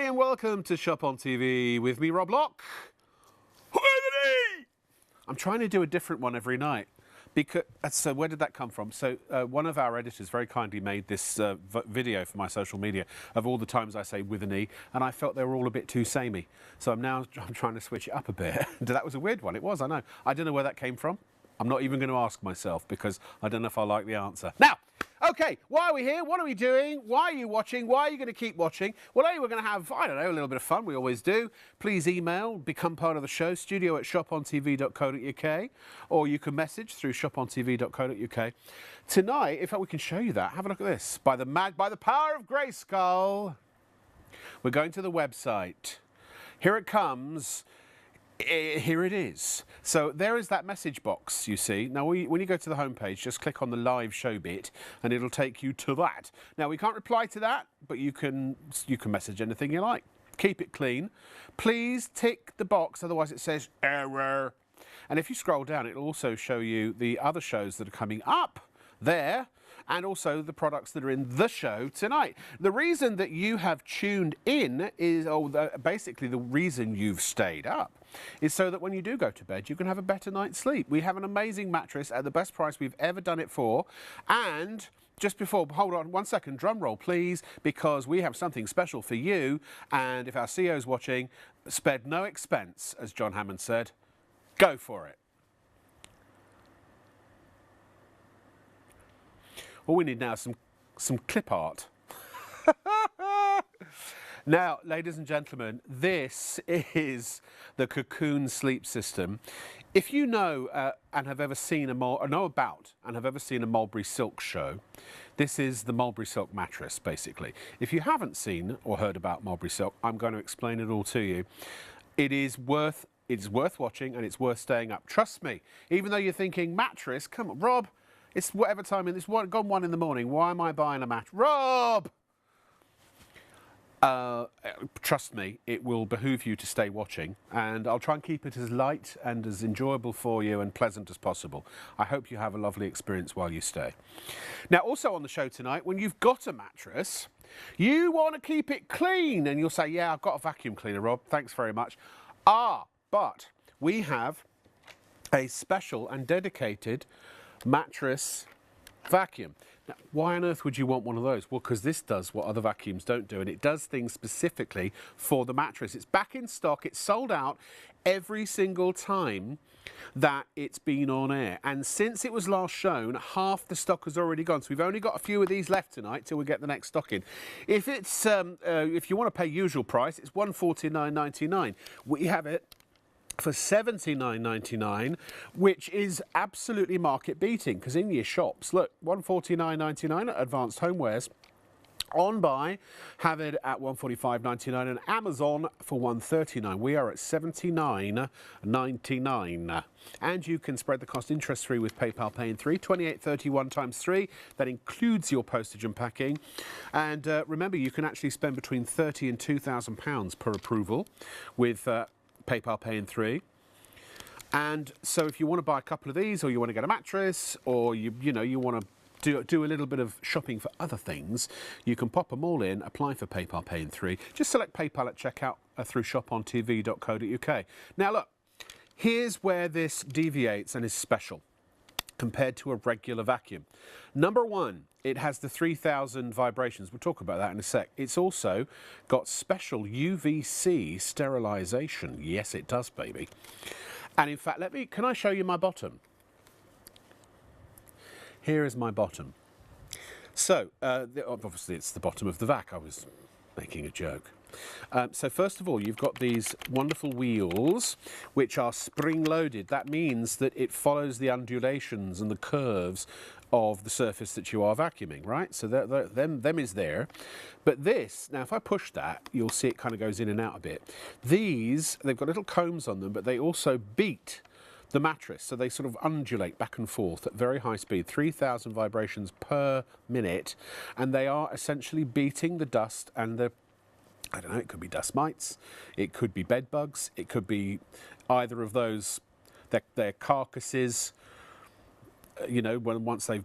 Hi and welcome to Shop on TV with me, Rob Lock. I'm trying to do a different one every night. Because, so where did that come from? So one of our editors very kindly made this video for my social media of all the times I say with an E, and I felt they were all a bit too samey. So I'm trying to switch it up a bit. That was a weird one. It was, I know. I don't know where that came from. I'm not even going to ask myself because I don't know if I like the answer. Now, okay, why are we here? What are we doing? Why are you watching? Why are you going to keep watching? Well, A, we're going to have, I don't know, a little bit of fun. We always do. Please email, become part of the show, studio@shopontv.co.uk, or you can message through shopontv.co.uk. Tonight, in fact, we can show you that. Have a look at this. By the power of Grayskull, we're going to the website. Here it comes. Here it is. So there is that message box, you see. Now, when you go to the homepage, just click on the live show bit and it'll take you to that. Now, we can't reply to that, but you can message anything you like. Keep it clean. Please tick the box, otherwise it says error. And if you scroll down, it'll also show you the other shows that are coming up there, and also the products that are in the show tonight. The reason that you have tuned in is, basically the reason you've stayed up, is so that when you do go to bed, you can have a better night's sleep. We have an amazing mattress at the best price we've ever done it for. And just before, hold on 1 second, drum roll please, because we have something special for you. And if our CEO's watching, spared no expense, as John Hammond said. Go for it. All we need now is some clip art. Now, ladies and gentlemen, this is the Kakoon sleep system. If you know and have ever seen know about and have ever seen a Mulberry Silk show, this is the Mulberry Silk mattress, basically. If you haven't seen or heard about Mulberry Silk, I'm going to explain it all to you. It's worth watching and it's worth staying up. Trust me, even though you're thinking, mattress, come on, Rob, it's whatever time, it's gone 1 in the morning. Why am I buying a mattress? Rob! Trust me, it will behoove you to stay watching, and I'll try and keep it as light and as enjoyable for you and pleasant as possible. I hope you have a lovely experience while you stay. Now, also on the show tonight, when you've got a mattress, you want to keep it clean, and you'll say, yeah, I've got a vacuum cleaner, Rob, thanks very much. But we have a special and dedicated mattress vacuum. Now, why on earth would you want one of those? Well, because this does what other vacuums don't do, and it does things specifically for the mattress. It's back in stock. It's sold out every single time that it's been on air. And since it was last shown, half the stock has already gone. So we've only got a few of these left tonight till we get the next stock in. If it's if you want to pay usual price, it's $149.99. We have it for $79.99, which is absolutely market beating, because in your shops, look, $149.99 at Advanced Homewares. On buy, have it at $145.99, and Amazon for $139. We are at $79.99. And you can spread the cost interest-free with PayPal Pay in 3, 28.31 times 3. That includes your postage and packing. And remember, you can actually spend between £30,000 and £2,000 per approval with PayPal Pay in 3. And so if you want to buy a couple of these, or you want to get a mattress, or you want to do a little bit of shopping for other things, you can pop them all in, apply for PayPal Pay in 3. Just select PayPal at checkout through shopontv.co.uk. Now look, here's where this deviates and is special compared to a regular vacuum. Number one, it has the 3,000 vibrations. We'll talk about that in a sec. It's also got special UVC sterilization. Yes, it does, baby. And in fact, can I show you my bottom? Here is my bottom. So, obviously it's the bottom of the vac. I was making a joke. So first of all, you've got these wonderful wheels, which are spring-loaded. That means that it follows the undulations and the curves of the surface that you are vacuuming, right? So them is there. But this, now if I push that, you'll see it kind of goes in and out a bit. These, they've got little combs on them, but they also beat the mattress, so they sort of undulate back and forth at very high speed, 3,000 vibrations per minute, and they are essentially beating the dust and the, I don't know, it could be dust mites, it could be bed bugs, it could be either of those, their carcasses, you know, once they've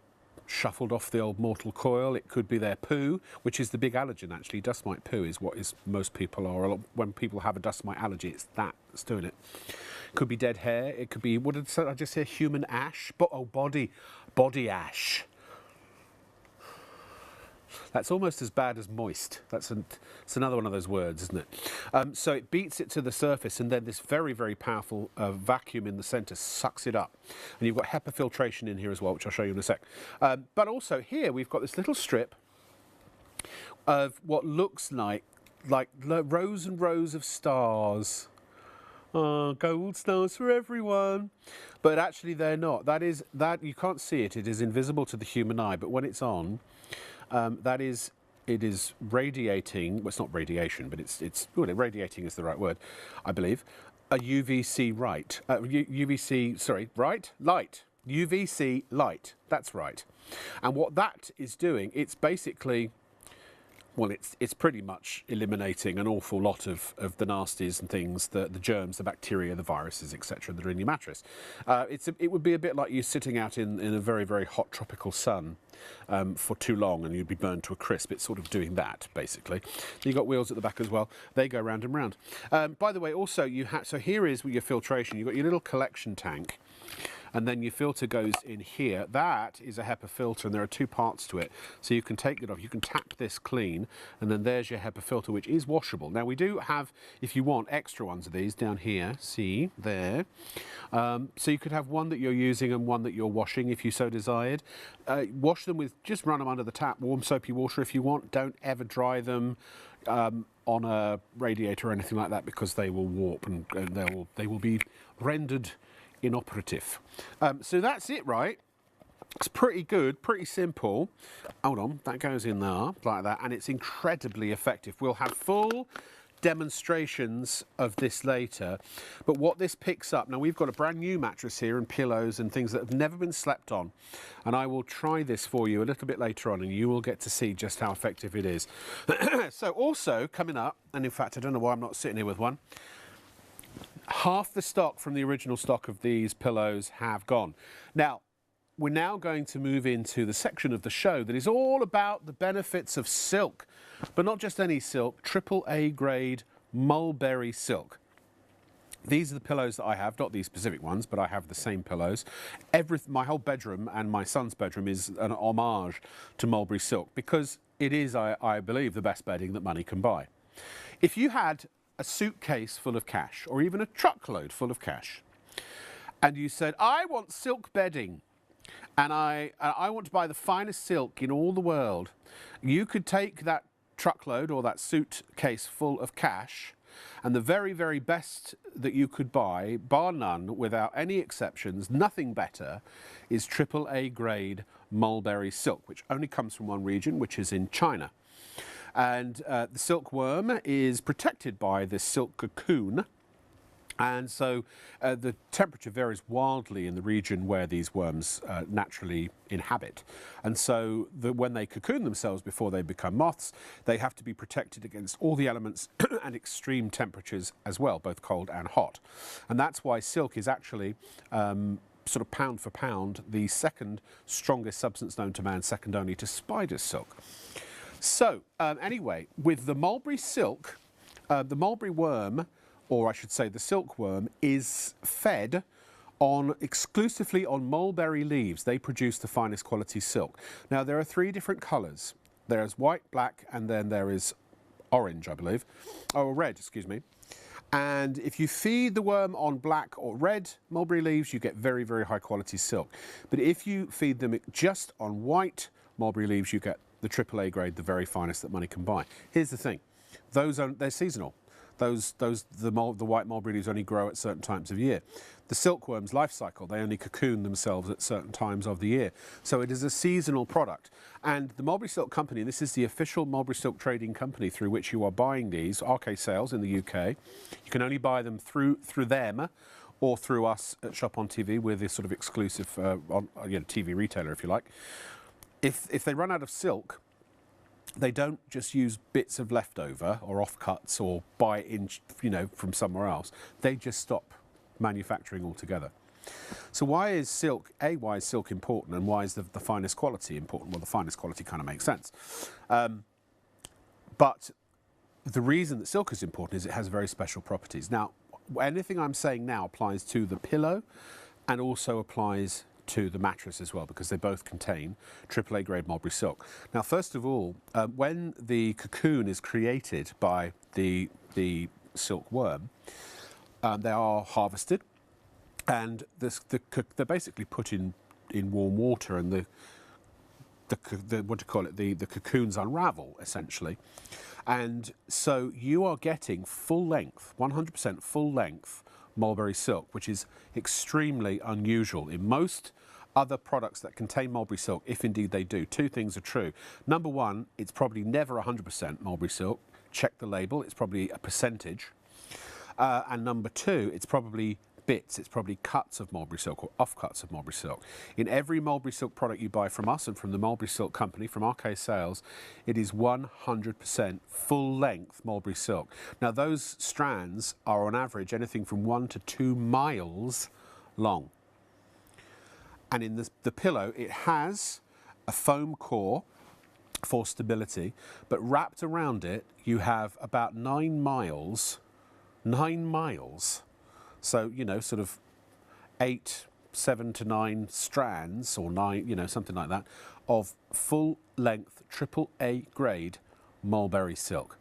shuffled off the old mortal coil. It could be their poo, which is the big allergen actually. Dust mite poo is what is most people are. When people have a dust mite allergy, it's that's doing it. Could be dead hair. It could be, what did I just say? Human ash? Body ash. That's almost as bad as moist. It's another one of those words, isn't it? So it beats it to the surface, and then this very, very powerful vacuum in the centre sucks it up. And you've got HEPA filtration in here as well, which I'll show you in a sec. But also here we've got this little strip of what looks like rows and rows of stars. Oh, gold stars for everyone. But actually they're not. That you can't see it. It is invisible to the human eye. But when it's on, it is radiating. Well, it's not radiation, but well, radiating is the right word, I believe. A UVC light. Light. UVC light. That's right. And what that is doing, it's basically, well, it's pretty much eliminating an awful lot of the nasties and things, the germs, the bacteria, the viruses, etc. that are in your mattress. It would be a bit like you sitting out in a very, very hot tropical sun for too long and you'd be burned to a crisp. It's sort of doing that, basically. You've got wheels at the back as well. They go round and round. By the way, also, so here is your filtration. You've got your little collection tank. And then your filter goes in here. That is a HEPA filter, and there are two parts to it. So you can take it off, you can tap this clean, and then there's your HEPA filter, which is washable. Now we do have, if you want, extra ones of these down here, see, there. So you could have one that you're using and one that you're washing if you so desired. Wash them with, just run them under the tap, warm soapy water if you want. Don't ever dry them on a radiator or anything like that, because they will warp and they will be rendered inoperative. So that's it, right? It's pretty good, pretty simple. Hold on, that goes in there like that, and it's incredibly effective. We'll have full demonstrations of this later, but what this picks up, now we've got a brand new mattress here and pillows and things that have never been slept on, and I will try this for you a little bit later on and you will get to see just how effective it is. So also coming up, and in fact I don't know why I'm not sitting here with one, half the stock from the original stock of these pillows have gone. Now, we're now going to move into the section of the show that is all about the benefits of silk, but not just any silk, AAA grade mulberry silk. These are the pillows that I have, not these specific ones, but I have the same pillows. My whole bedroom and my son's bedroom is an homage to mulberry silk, because it is, I believe, the best bedding that money can buy. If you had a suitcase full of cash, or even a truckload full of cash, and you said, I want silk bedding, and I want to buy the finest silk in all the world, you could take that truckload or that suitcase full of cash, and the very, very best that you could buy, bar none, without any exceptions, nothing better, is AAA grade mulberry silk, which only comes from one region, which is in China. And the silkworm is protected by this silk cocoon, and so the temperature varies wildly in the region where these worms naturally inhabit. And so when they cocoon themselves before they become moths, they have to be protected against all the elements and extreme temperatures as well, both cold and hot. And that's why silk is actually sort of pound for pound the second strongest substance known to man, second only to spider silk. So, anyway, with the mulberry silk, the mulberry worm, or I should say the silkworm, is fed exclusively on mulberry leaves. They produce the finest quality silk. Now, there are three different colours. There's white, black, and then there is orange, I believe. Oh, red, excuse me. And if you feed the worm on black or red mulberry leaves, you get very, very high quality silk. But if you feed them just on white mulberry leaves, you get the AAA grade, the very finest that money can buy. Here's the thing, they're seasonal. The white mulberry leaves only grow at certain times of year. The silkworm's life cycle, they only cocoon themselves at certain times of the year. So it is a seasonal product. And the Mulberry Silk Company, this is the official mulberry silk trading company through which you are buying these, RK Sales in the UK. You can only buy them through them or through us at Shop on TV. We're the sort of exclusive TV retailer, if you like. If they run out of silk, they don't just use bits of leftover or offcuts or buy it in, from somewhere else. They just stop manufacturing altogether. So why is silk, why is silk important, and why is the finest quality important? Well, the finest quality kind of makes sense. But the reason that silk is important is it has very special properties. Now, anything I'm saying now applies to the pillow and also applies to the mattress as well, because they both contain AAA grade mulberry silk. Now, first of all, when the cocoon is created by the silkworm, they are harvested, and they're basically put in warm water, and the what do you call it? The cocoons unravel essentially, and so you are getting full length, 100% full length mulberry silk, which is extremely unusual in most other products that contain mulberry silk, if indeed they do. Two things are true. Number one, it's probably never 100% mulberry silk. Check the label, it's probably a percentage. And number two, it's probably bits, it's probably cuts of mulberry silk or offcuts of mulberry silk. In every mulberry silk product you buy from us and from the Mulberry Silk Company, from RK Sales, it is 100% full length mulberry silk. Now, those strands are on average anything from 1 to 2 miles long. And in the pillow, it has a foam core for stability, but wrapped around it, you have about 9 miles. 9 miles. So, you know, sort of 7 to 9 strands, or 9, you know, something like that, of full-length AAA grade mulberry silk.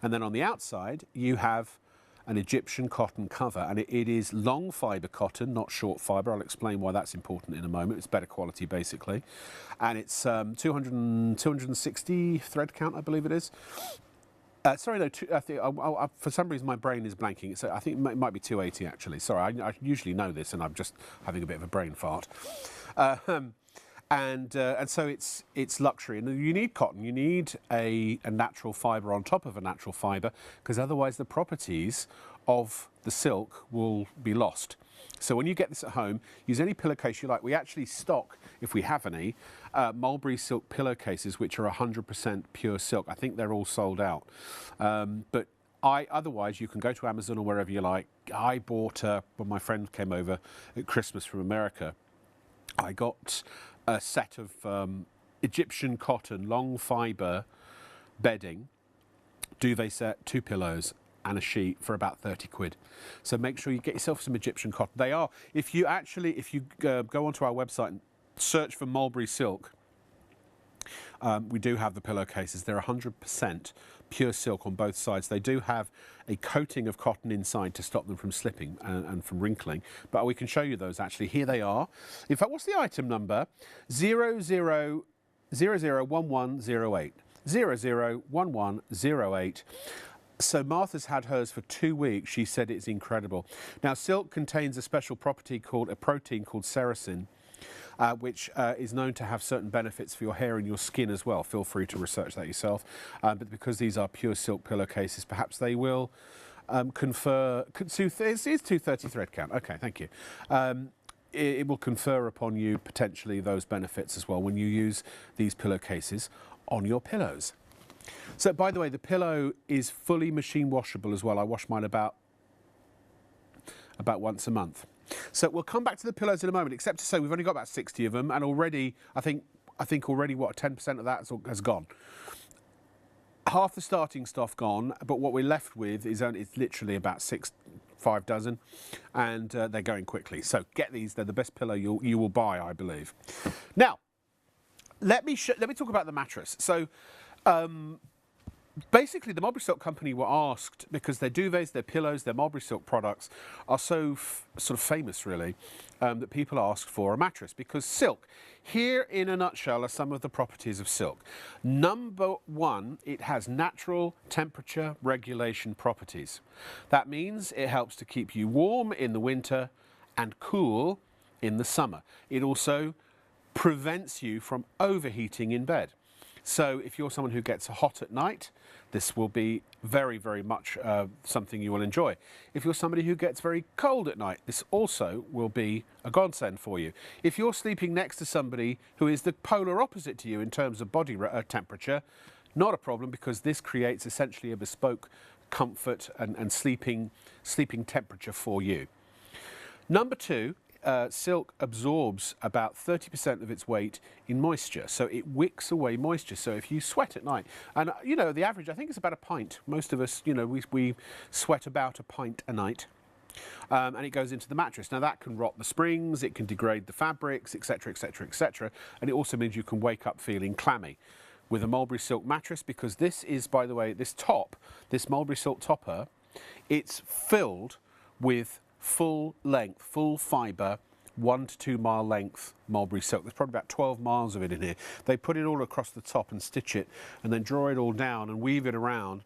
And then on the outside, you have an Egyptian cotton cover, and it is long fibre cotton, not short fibre. I'll explain why that's important in a moment. It's better quality, basically. And it's 260 thread count, I believe it is. Sorry, no, for some reason my brain is blanking. So I think it might be 280 actually. Sorry, I usually know this, and I'm just having a bit of a brain fart. And so it's luxury, and you need cotton. You need a natural fibre on top of a natural fibre, because otherwise the properties of the silk will be lost. So when you get this at home, use any pillowcase you like. We actually stock, if we have any, mulberry silk pillowcases which are 100% pure silk. I think they're all sold out. But otherwise, you can go to Amazon or wherever you like. I bought, when my friend came over at Christmas from America, I got a set of Egyptian cotton long fibre bedding, duvet set, 2 pillows, and a sheet for about 30 quid. So make sure you get yourself some Egyptian cotton. They are, if you go onto our website and search for mulberry silk, we do have the pillowcases. They're 100% pure silk on both sides. They do have a coating of cotton inside to stop them from slipping and from wrinkling, but we can show you those actually. Here they are. In fact, what's the item number? 001108. 001108. So Martha's had hers for 2 weeks. She said it's incredible. Now, silk contains a special property called a protein called sericin, which is known to have certain benefits for your hair and your skin as well. Feel free to research that yourself. But because these are pure silk pillowcases, perhaps they will confer. It's 230 thread count. Okay, thank you. It will confer upon you potentially those benefits as well when you use these pillowcases on your pillows. So, by the way, the pillow is fully machine washable as well. I wash mine about once a month. So we'll come back to the pillows in a moment, except to say we've only got about 60 of them, and already, I think already, what, 10% of that has gone. Half the starting stuff gone, but what we're left with is it's literally about 5 dozen, and they're going quickly. So get these; they're the best pillow you will buy, I believe. Now, let me talk about the mattress. So. Basically, the Mulberry Silk Company were asked, because their duvets, their pillows, their Mulberry Silk products are so sort of famous, really, that people asked for a mattress. Because silk, here in a nutshell, are some of the properties of silk. Number one, it has natural temperature regulation properties. That means it helps to keep you warm in the winter and cool in the summer. It also prevents you from overheating in bed. So if you're someone who gets hot at night, this will be very, very much something you will enjoy. If you're somebody who gets very cold at night, this also will be a godsend for you. If you're sleeping next to somebody who is the polar opposite to you in terms of body temperature, not a problem, because this creates essentially a bespoke comfort and sleeping temperature for you. Number two, silk absorbs about 30% of its weight in moisture, so it wicks away moisture. So if you sweat at night, and you know, the average, I think, is about a pint. Most of us, you know, we sweat about a pint a night. And it goes into the mattress. Now that can rot the springs, it can degrade the fabrics, etc., etc., etc. And it also means you can wake up feeling clammy. With a mulberry silk mattress, because this is, by the way, this mulberry silk topper, it's filled with full length, full fibre, 1 to 2 mile length mulberry silk. There's probably about 12 miles of it in here. They put it all across the top and stitch it, and then draw it all down and weave it around.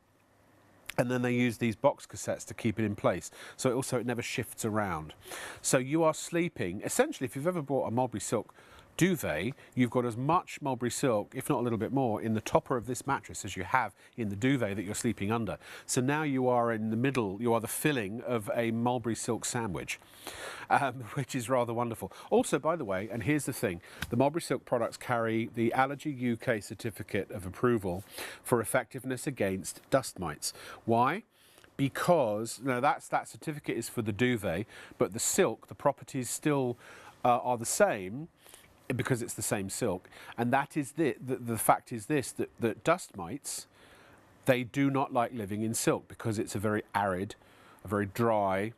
And then they use these box cassettes to keep it in place. So it never shifts around. So you are sleeping, essentially, if you've ever bought a mulberry silk duvet, you've got as much mulberry silk, if not a little bit more, in the topper of this mattress as you have in the duvet that you're sleeping under. So now you are in the middle, you are the filling of a mulberry silk sandwich, which is rather wonderful. Also, by the way, and here's the thing, the mulberry silk products carry the Allergy UK certificate of approval for effectiveness against dust mites. Why? Because, now that certificate is for the duvet, but the silk, the properties still are the same, because it's the same silk, and that is the fact is this, that dust mites, they do not like living in silk because it's a very arid, a very dry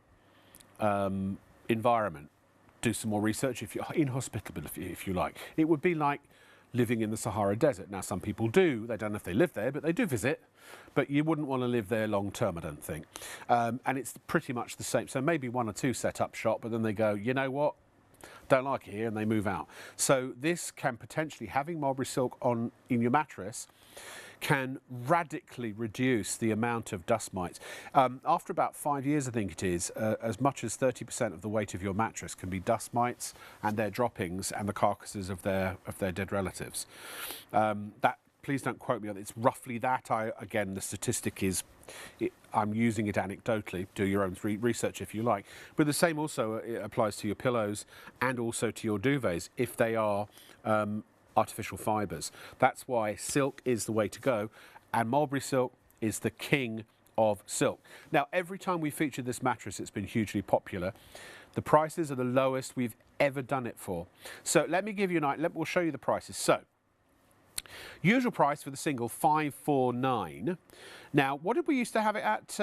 environment. Do some more research if you're inhospitable, if you like. It would be like living in the Sahara Desert. Now some people do, they don't know if they live there, but they do visit, but you wouldn't want to live there long term, I don't think. And it's pretty much the same. So maybe 1 or 2 set up shop, but then they go, you know what? Don't like it here, and they move out. So this can potentially, having mulberry silk in your mattress, can radically reduce the amount of dust mites. After about 5 years, I think it is, as much as 30% of the weight of your mattress can be dust mites and their droppings and the carcasses of their dead relatives. Please don't quote me on it. It's roughly that. Again, the statistic is, I'm using it anecdotally. Do your own research if you like. But the same also applies to your pillows and also to your duvets if they are artificial fibres. That's why silk is the way to go, and mulberry silk is the king of silk. Now, every time we featured this mattress, it's been hugely popular. The prices are the lowest we've ever done it for. So let me give you we'll show you the prices. So, usual price for the single, $549. Now, what did we used to have it at?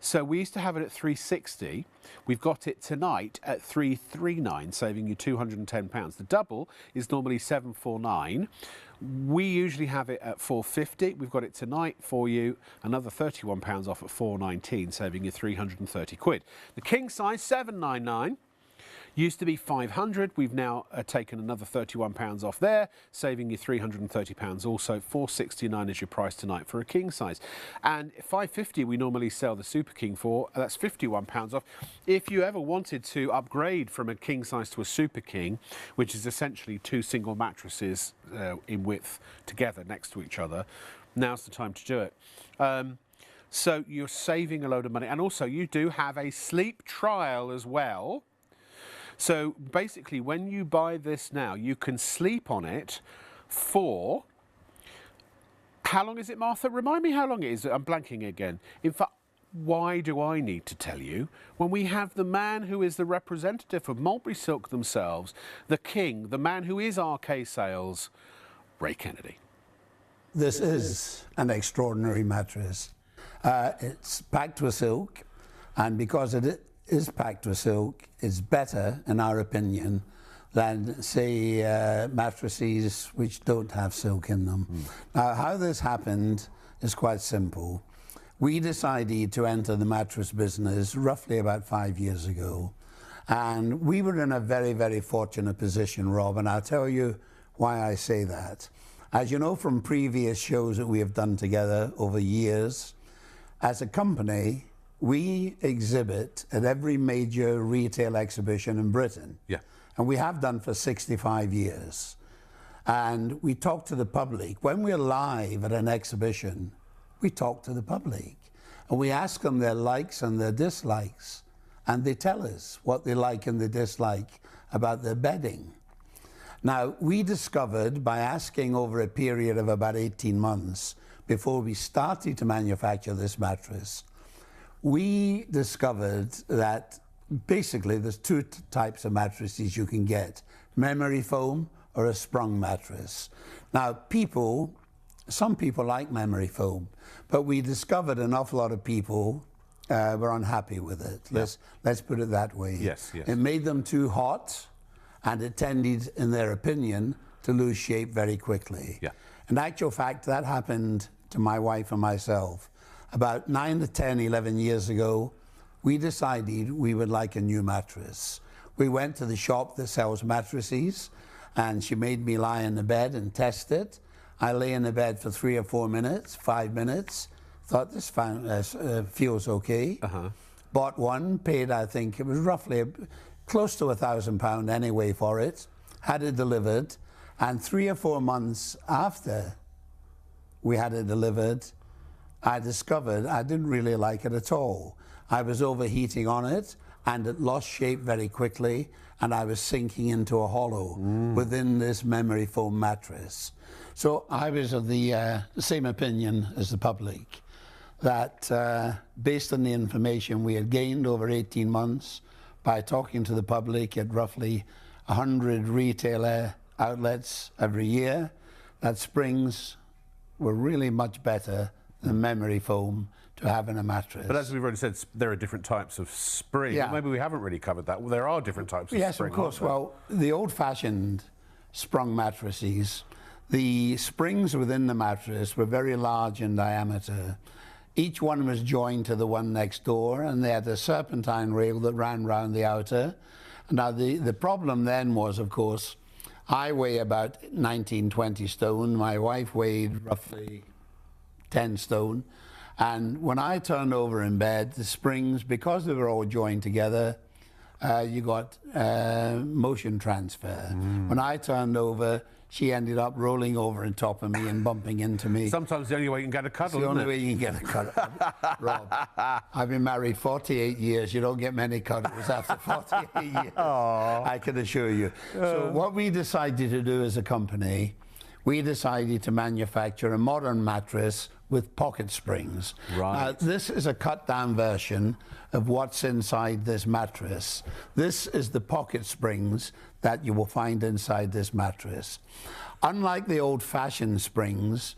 So we used to have it at $360. We've got it tonight at $339, saving you £210. The double is normally $749. We usually have it at $450. We've got it tonight for you, another £31 off at $419, saving you 330 quid. The king size, $799. Used to be $500. We've now taken another £31 off there, saving you £330 also. $469 is your price tonight for a king size. And $550 we normally sell the Super King for. That's £51 off. If you ever wanted to upgrade from a king size to a Super King, which is essentially 2 single mattresses in width together next to each other, now's the time to do it. So you're saving a load of money. And also you do have a sleep trial as well. So basically, when you buy this now, you can sleep on it for, how long is it, Martha? Remind me how long it is. I'm blanking again. In fact, why do I need to tell you when we have the man who is the representative of Mulberry Silk themselves, the king, the man who is RK Sales, Ray Kennedy? This is an extraordinary mattress. It's packed with silk, and because it is packed with silk, it's better, in our opinion, than, say, mattresses which don't have silk in them. Now, how this happened is quite simple. We decided to enter the mattress business roughly about 5 years ago, and we were in a very, very fortunate position, Rob, and I'll tell you why I say that. As you know from previous shows that we have done together over years, as a company, we exhibit at every major retail exhibition in Britain. Yeah. And we have done for 65 years. And we talk to the public. When we're live at an exhibition, we talk to the public. And we ask them their likes and their dislikes. And they tell us what they like and they dislike about their bedding. Now, we discovered by asking over a period of about 18 months before we started to manufacture this mattress, we discovered that basically there's two types of mattresses you can get: memory foam or a sprung mattress. Now, some people like memory foam, but we discovered an awful lot of people were unhappy with it. Let's put it that way. Yes, yes. It made them too hot, and it tended, in their opinion, to lose shape very quickly. Yeah. In actual fact, that happened to my wife and myself. About 9 to 10, 11 years ago, we decided we would like a new mattress. We went to the shop that sells mattresses, and she made me lie in the bed and test it. I lay in the bed for 3 or 4 minutes, 5 minutes, thought this feels okay. Bought one, paid, I think, it was roughly close to £1,000 anyway for it, had it delivered, and 3 or 4 months after we had it delivered, I discovered I didn't really like it at all. I was overheating on it, and it lost shape very quickly, and I was sinking into a hollow within this memory foam mattress. So I was of the same opinion as the public, that based on the information we had gained over 18 months by talking to the public at roughly 100 retailer outlets every year, that springs were really much better than memory foam to have in a mattress. But as we've already said, there are different types of spring. Yeah. Maybe we haven't really covered that. Well, there are different types of Yes, spring. of course. aren't there? Well, the old-fashioned sprung mattresses, the springs within the mattress were very large in diameter. Each one was joined to the one next door, and they had a serpentine rail that ran round the outer. Now, the problem then was, of course, I weigh about 19, 20 stone. My wife weighed roughly 10 stone. And when I turned over in bed, the springs, because they were all joined together, you got motion transfer. When I turned over, she ended up rolling over on top of me and bumping into me. Sometimes the only way you can get a cuddle, It's the isn't only it? way you can get a cuddle. Rob, I've been married 48 years. You don't get many cuddles after 48 years. I can assure you. So what we decided to do as a company, we decided to manufacture a modern mattress with pocket springs. Right. Now, this is a cut-down version of what's inside this mattress. This is the pocket springs that you will find inside this mattress. Unlike the old-fashioned springs,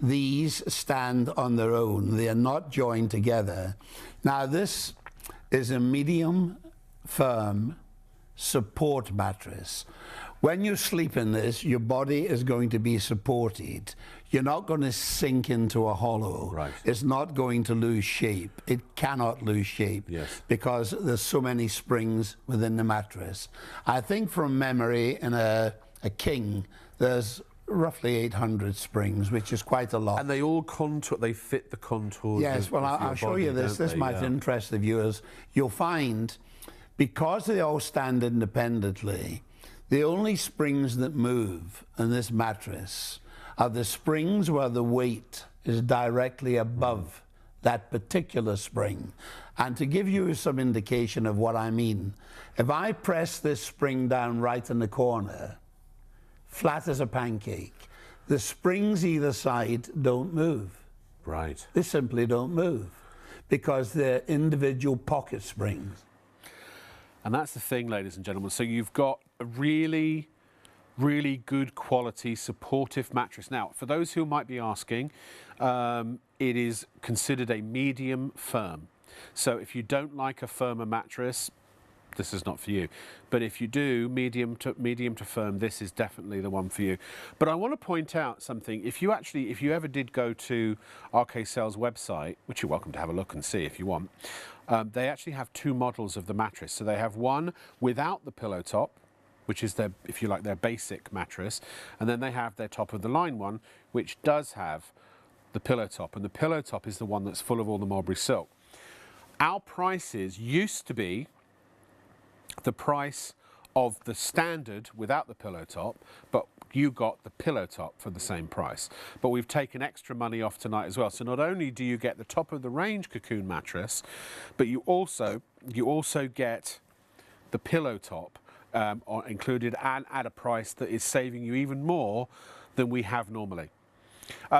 these stand on their own. They are not joined together. Now, this is a medium firm support mattress. When you sleep in this, your body is going to be supported. You're not going to sink into a hollow. Right. It's not going to lose shape. It cannot lose shape. Yes. Because there's so many springs within the mattress. I think from memory, in a king, there's roughly 800 springs, which is quite a lot. And they all contour, they fit the contours. Yes, well, of your I'll show body, you this. don't This they? might Yeah. interest the viewers. You'll find, because they all stand independently, the only springs that move in this mattress are the springs where the weight is directly above that particular spring. And to give you some indication of what I mean, if I press this spring down right in the corner, flat as a pancake, the springs either side don't move. Right. They simply don't move because they're individual pocket springs. And that's the thing, ladies and gentlemen. So you've got a really, really good quality supportive mattress. Now, for those who might be asking, it is considered a medium firm. So if you don't like a firmer mattress, this is not for you. But if you do, medium to firm, this is definitely the one for you. But I want to point out something. If you ever did go to RK Sales website, which you're welcome to have a look and see if you want, they actually have two models of the mattress. So they have one without the pillow top, which is their, if you like, their basic mattress, and then they have their top of the line one, which does have the pillow top, and the pillow top is the one that's full of all the mulberry silk. Our prices used to be the price of the standard without the pillow top, but you got the pillow top for the same price. But we've taken extra money off tonight as well. So not only do you get the top of the range Kokoon mattress, but you also get the pillow top included, and at a price that is saving you even more than we have normally.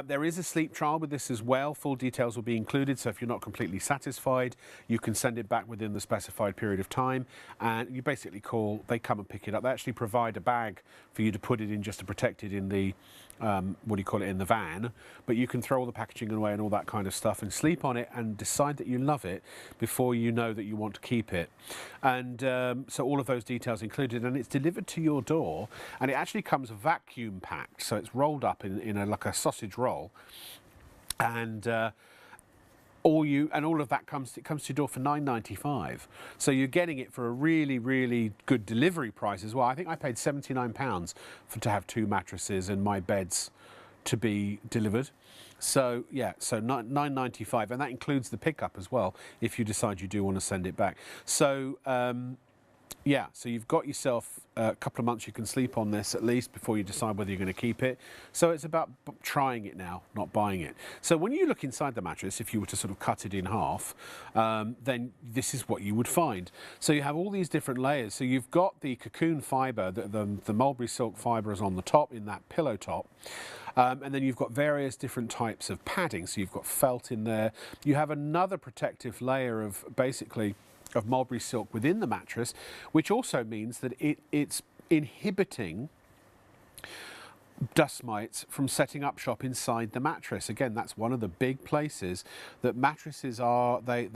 There is a sleep trial with this as well. Full details will be included, so if you're not completely satisfied, you can send it back within the specified period of time, and you basically call, they come and pick it up. They actually provide a bag for you to put it in just to protect it in the, what do you call it, in the van, but you can throw all the packaging away and all that kind of stuff and sleep on it and decide that you love it before you know that you want to keep it. And so all of those details included, and it's delivered to your door, and it actually comes vacuum packed, so it's rolled up in like a sausage roll, and all of that comes to your door for £9.95. So you're getting it for a really, really good delivery price as well. I think I paid £79 to have 2 mattresses and my beds to be delivered. So yeah, so £9.95, and that includes the pickup as well if you decide you do want to send it back. So yeah, so you've got yourself a couple of months you can sleep on this at least before you decide whether you're going to keep it. So it's about trying it now, not buying it. So when you look inside the mattress, if you were to sort of cut it in half, then this is what you would find. So you have all these different layers. So you've got the Kokoon fibre, the mulberry silk fibre is on the top in that pillow top. And then you've got various different types of padding. So you've got felt in there. You have another protective layer of basically of mulberry silk within the mattress, which also means that it's inhibiting dust mites from setting up shop inside the mattress. Again, that's one of the big places that mattresses are, they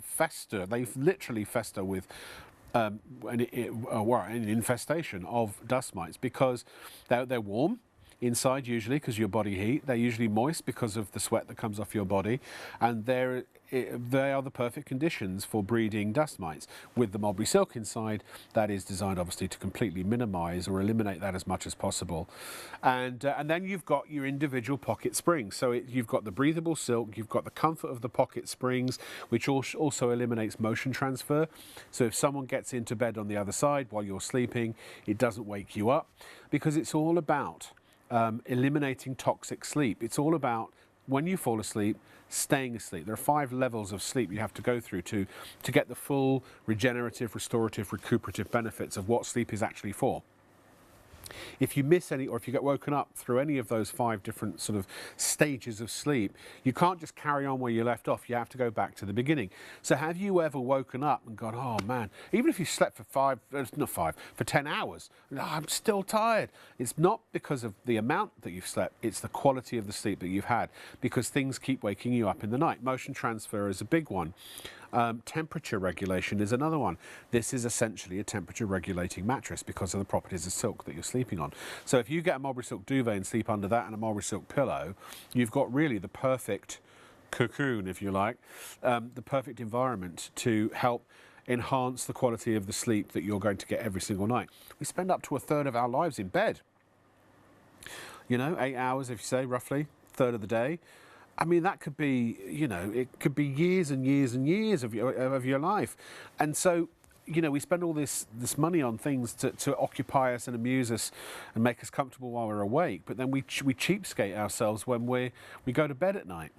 fester, they literally fester with an infestation of dust mites, because they're warm inside usually because of your body heat. They're usually moist because of the sweat that comes off your body, and they are the perfect conditions for breeding dust mites. With the mulberry silk inside, that is designed obviously to completely minimise or eliminate that as much as possible. And then you've got your individual pocket springs. So you've got the breathable silk, you've got the comfort of the pocket springs, which also eliminates motion transfer. So if someone gets into bed on the other side while you're sleeping, it doesn't wake you up, because it's all about eliminating toxic sleep. It's all about, when you fall asleep, staying asleep. There are 5 levels of sleep you have to go through to get the full regenerative, restorative, recuperative benefits of what sleep is actually for. If you miss any, or if you get woken up through any of those 5 different sort of stages of sleep, you can't just carry on where you left off. You have to go back to the beginning. So have you ever woken up and gone, oh man, even if you slept for for 10 hours, I'm still tired. It's not because of the amount that you've slept, it's the quality of the sleep that you've had, because things keep waking you up in the night. Motion transfer is a big one. Temperature regulation is another one. This is essentially a temperature regulating mattress because of the properties of silk that you're sleeping on. So if you get a mulberry silk duvet and sleep under that and a mulberry silk pillow, you've got really the perfect cocoon, if you like, the perfect environment to help enhance the quality of the sleep that you're going to get every single night. We spend up to 1/3 of our lives in bed. You know, 8 hours, if you say, roughly, 1/3 of the day. I mean, that could be, you know, it could be years and years and years of your life. And so, you know, we spend all this money on things to occupy us and amuse us and make us comfortable while we're awake, but then we cheapskate ourselves when we go to bed at night.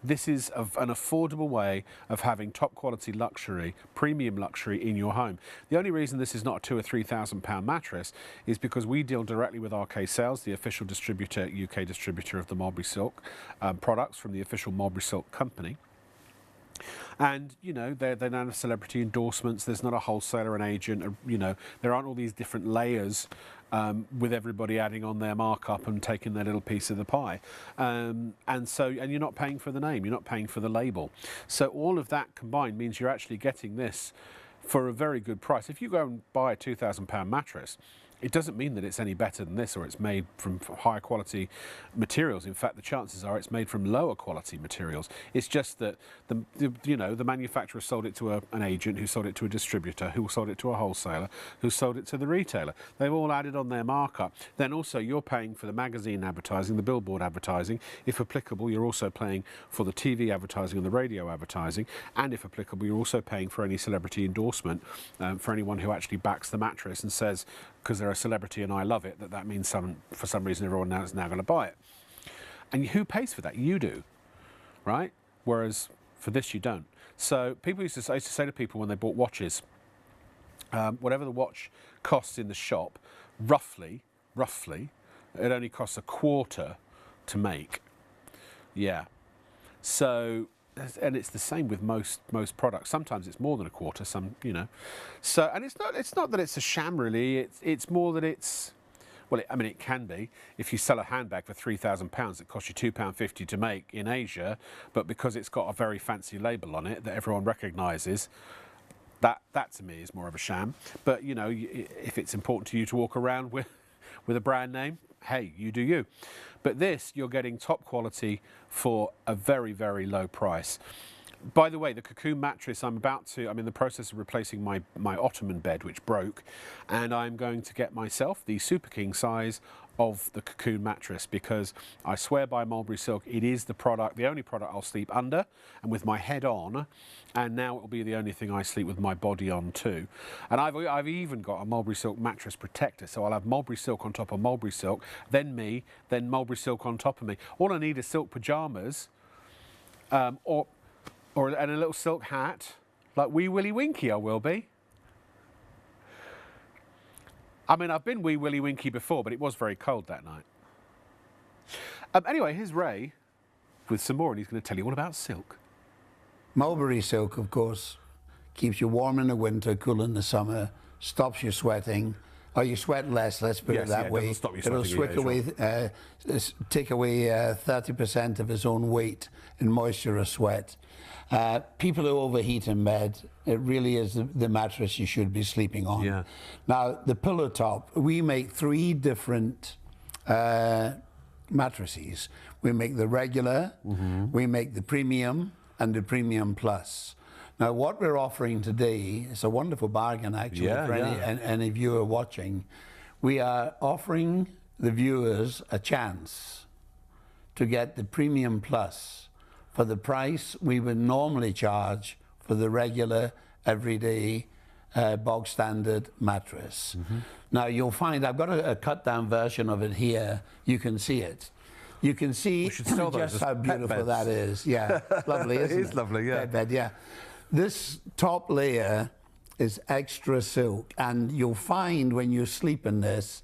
This is an affordable way of having top quality luxury, premium luxury in your home. The only reason this is not a £2,000 or £3,000 mattress is because we deal directly with RK Sales, the official distributor, UK distributor of the Mulberry Silk products from the official Mulberry Silk company. And, you know, they don't have celebrity endorsements. There's not a wholesaler, an agent, you know, there aren't all these different layers with everybody adding on their markup and taking their little piece of the pie. And you're not paying for the name, you're not paying for the label. So all of that combined means you're actually getting this for a very good price. If you go and buy a £2,000 mattress, it doesn't mean that it's any better than this or it's made from higher quality materials. In fact, the chances are it's made from lower quality materials. It's just that the manufacturer sold it to an agent, who sold it to a distributor, who sold it to a wholesaler, who sold it to the retailer. They've all added on their markup. Then also you're paying for the magazine advertising, the billboard advertising. If applicable, you're also paying for the TV advertising and the radio advertising. And if applicable, you're also paying for any celebrity endorsement for anyone who actually backs the mattress and says, because they're a celebrity and I love it, that means for some reason everyone now is now going to buy it. And who pays for that? You do, right? Whereas for this you don't. So I used to say to people when they bought watches, whatever the watch costs in the shop, roughly, it only costs a quarter to make. Yeah. So, and it's the same with most products. Sometimes it's more than a quarter. Some, you know. So, and it's not that it's a sham really. It's more that it's. Well, I mean, it can be. If you sell a handbag for £3,000, it costs you £2.50 to make in Asia, but because it's got a very fancy label on it that everyone recognises, that to me is more of a sham. But you know, if it's important to you to walk around with a brand name, hey, you do you. But this, you're getting top quality for a very, very low price. By the way, the Kokoon mattress, I'm in the process of replacing my ottoman bed, which broke, and I'm going to get myself the Super King size of the Kokoon mattress, because I swear by Mulberry Silk, it is the only product I'll sleep under and with my head on, and now it'll be the only thing I sleep with my body on too. And I've even got a Mulberry Silk mattress protector, so I'll have Mulberry Silk on top of Mulberry Silk, then me, then Mulberry Silk on top of me. All I need is silk pyjamas, and a little silk hat, like Wee Willie Winky I will be. I mean, I've been Wee Willie Winky before, but it was very cold that night. Anyway, here's Ray with some more, and he's going to tell you all about silk. Mulberry silk, of course, keeps you warm in the winter, cool in the summer, stops you sweating. Or you sweat less, let's put it that way. It'll take away 30% of its own weight in moisture or sweat. People who overheat in bed, it really is the mattress you should be sleeping on. Yeah. Now, the pillow top, we make 3 different mattresses. We make the regular, we make the premium, and the premium plus. Now, what we're offering today is a wonderful bargain, actually, for any viewer watching. We are offering the viewers a chance to get the Premium Plus for the price we would normally charge for the regular, everyday, bog standard mattress. Now, you'll find I've got a cut-down version of it here. You can see it. You can see just how beautiful that is. Yeah, lovely, isn't it? It is lovely, yeah. Pet bed, yeah. This top layer is extra silk, and you'll find when you sleep in this,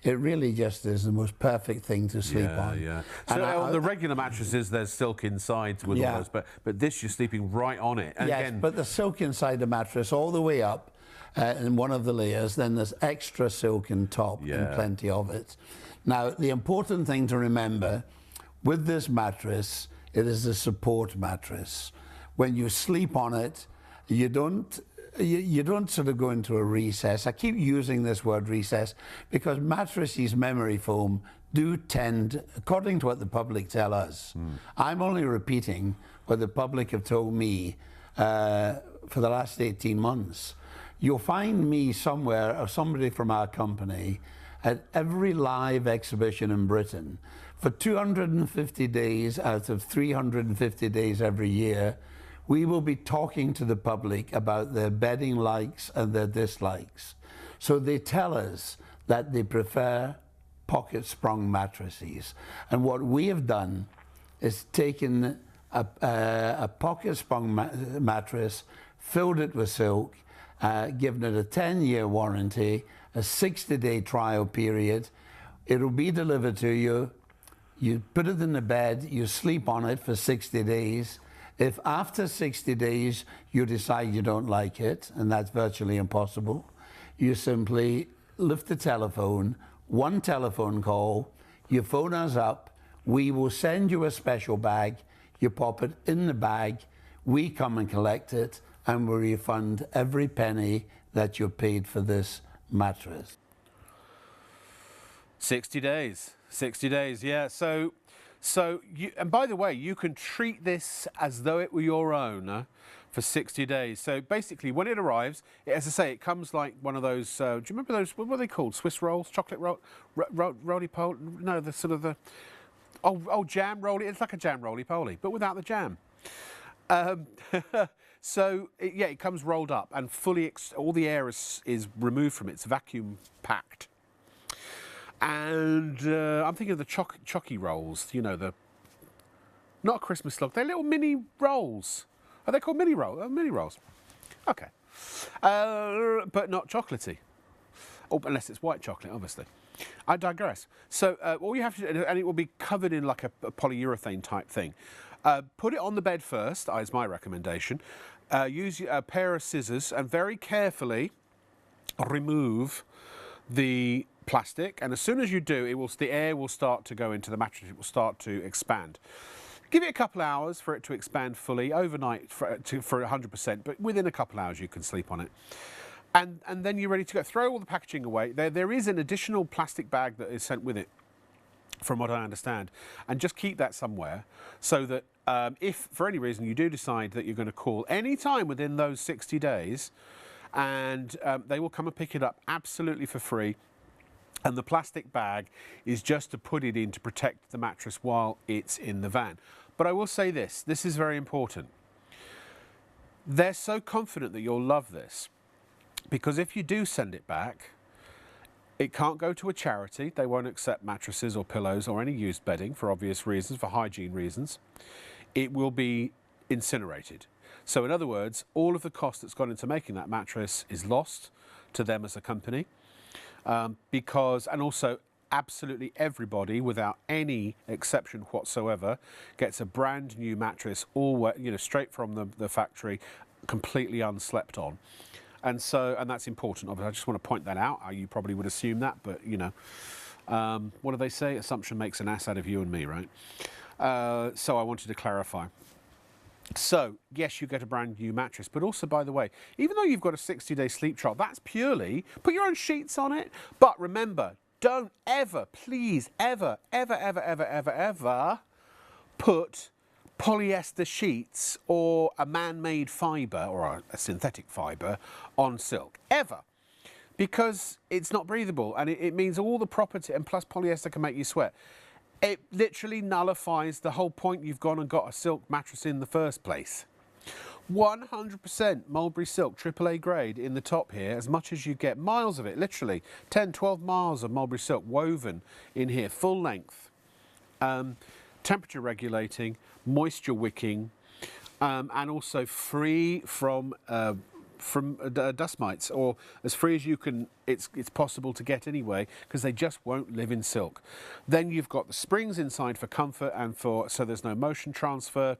it really just is the most perfect thing to sleep on. Yeah. So on the regular mattresses, there's silk inside with all those, but this you're sleeping right on it. And yes, again, but the silk inside the mattress all the way up in one of the layers, then there's extra silk in top and plenty of it. Now, the important thing to remember with this mattress, it is a support mattress. When you sleep on it, you don't sort of go into a recess. I keep using this word recess because mattresses, memory foam, do tend, according to what the public tell us, I'm only repeating what the public have told me for the last 18 months. You'll find me somewhere, or somebody from our company, at every live exhibition in Britain. For 250 days out of 350 days every year, we will be talking to the public about their bedding likes and their dislikes. So they tell us that they prefer pocket-sprung mattresses. And what we have done is taken a pocket-sprung mattress, filled it with silk, given it a 10-year warranty, a 60-day trial period. It'll be delivered to you. You put it in the bed, you sleep on it for 60 days. If after 60 days you decide you don't like it, and that's virtually impossible, you simply lift the telephone, one telephone call, you phone us up, we will send you a special bag, you pop it in the bag, we come and collect it, and we refund every penny that you paid for this mattress. 60 days, 60 days, yeah. So you, and by the way, you can treat this as though it were your own for 60 days. So basically, when it arrives, as I say, it comes like one of those. Do you remember those? What were they called? Swiss rolls, chocolate roly-poly? No, the sort of the jam roly. It's like a jam roly-poly, but without the jam. So it comes rolled up and fully. All the air is removed from it. It's vacuum packed. And I'm thinking of the chocky rolls, you know, not a Christmas slug, they're little mini rolls. Are they called mini rolls? Mini rolls. Okay. But not chocolatey. Oh, unless it's white chocolate, obviously. I digress. So all you have to do, and it will be covered in like a polyurethane type thing. Put it on the bed first, is my recommendation. Use a pair of scissors and very carefully remove the plastic. And as soon as you do, the air will start to go into the mattress. It will start to expand. Give it a couple of hours for it to expand fully, overnight for 100%, but within a couple of hours you can sleep on it. And then you're ready to go. Throw all the packaging away. There is an additional plastic bag that is sent with it, from what I understand. And just keep that somewhere so that if for any reason you do decide that you're going to call any time within those 60 days, and they will come and pick it up absolutely for free. And the plastic bag is just to put it in to protect the mattress while it's in the van. But I will say this is very important. They're so confident that you'll love this, because if you do send it back, it can't go to a charity. They won't accept mattresses or pillows or any used bedding for obvious reasons, for hygiene reasons. It will be incinerated. So in other words, all of the cost that's gone into making that mattress is lost to them as a company, and also absolutely everybody, without any exception whatsoever, gets a brand new mattress, straight from the factory, completely unslept on. And that's important. Obviously, I just want to point that out. You probably would assume that, but what do they say? Assumption makes an ass out of you and me, right? So I wanted to clarify. So, yes, you get a brand new mattress, but also, by the way, even though you've got a 60-day sleep trial, that's purely, put your own sheets on it, but remember, don't ever, please, ever put polyester sheets or a man-made fibre or a synthetic fibre on silk, ever. Because it's not breathable, and it means all the property, and plus polyester can make you sweat. It literally nullifies the whole point you've gone and got a silk mattress in the first place. 100% mulberry silk, AAA grade in the top here, as much as you get, miles of it, literally 10, 12 miles of mulberry silk woven in here, full length, temperature regulating, moisture wicking, and also free from dust mites, or as free as you can, it's possible to get anyway, because they just won't live in silk. Then you've got the springs inside for comfort and so there's no motion transfer,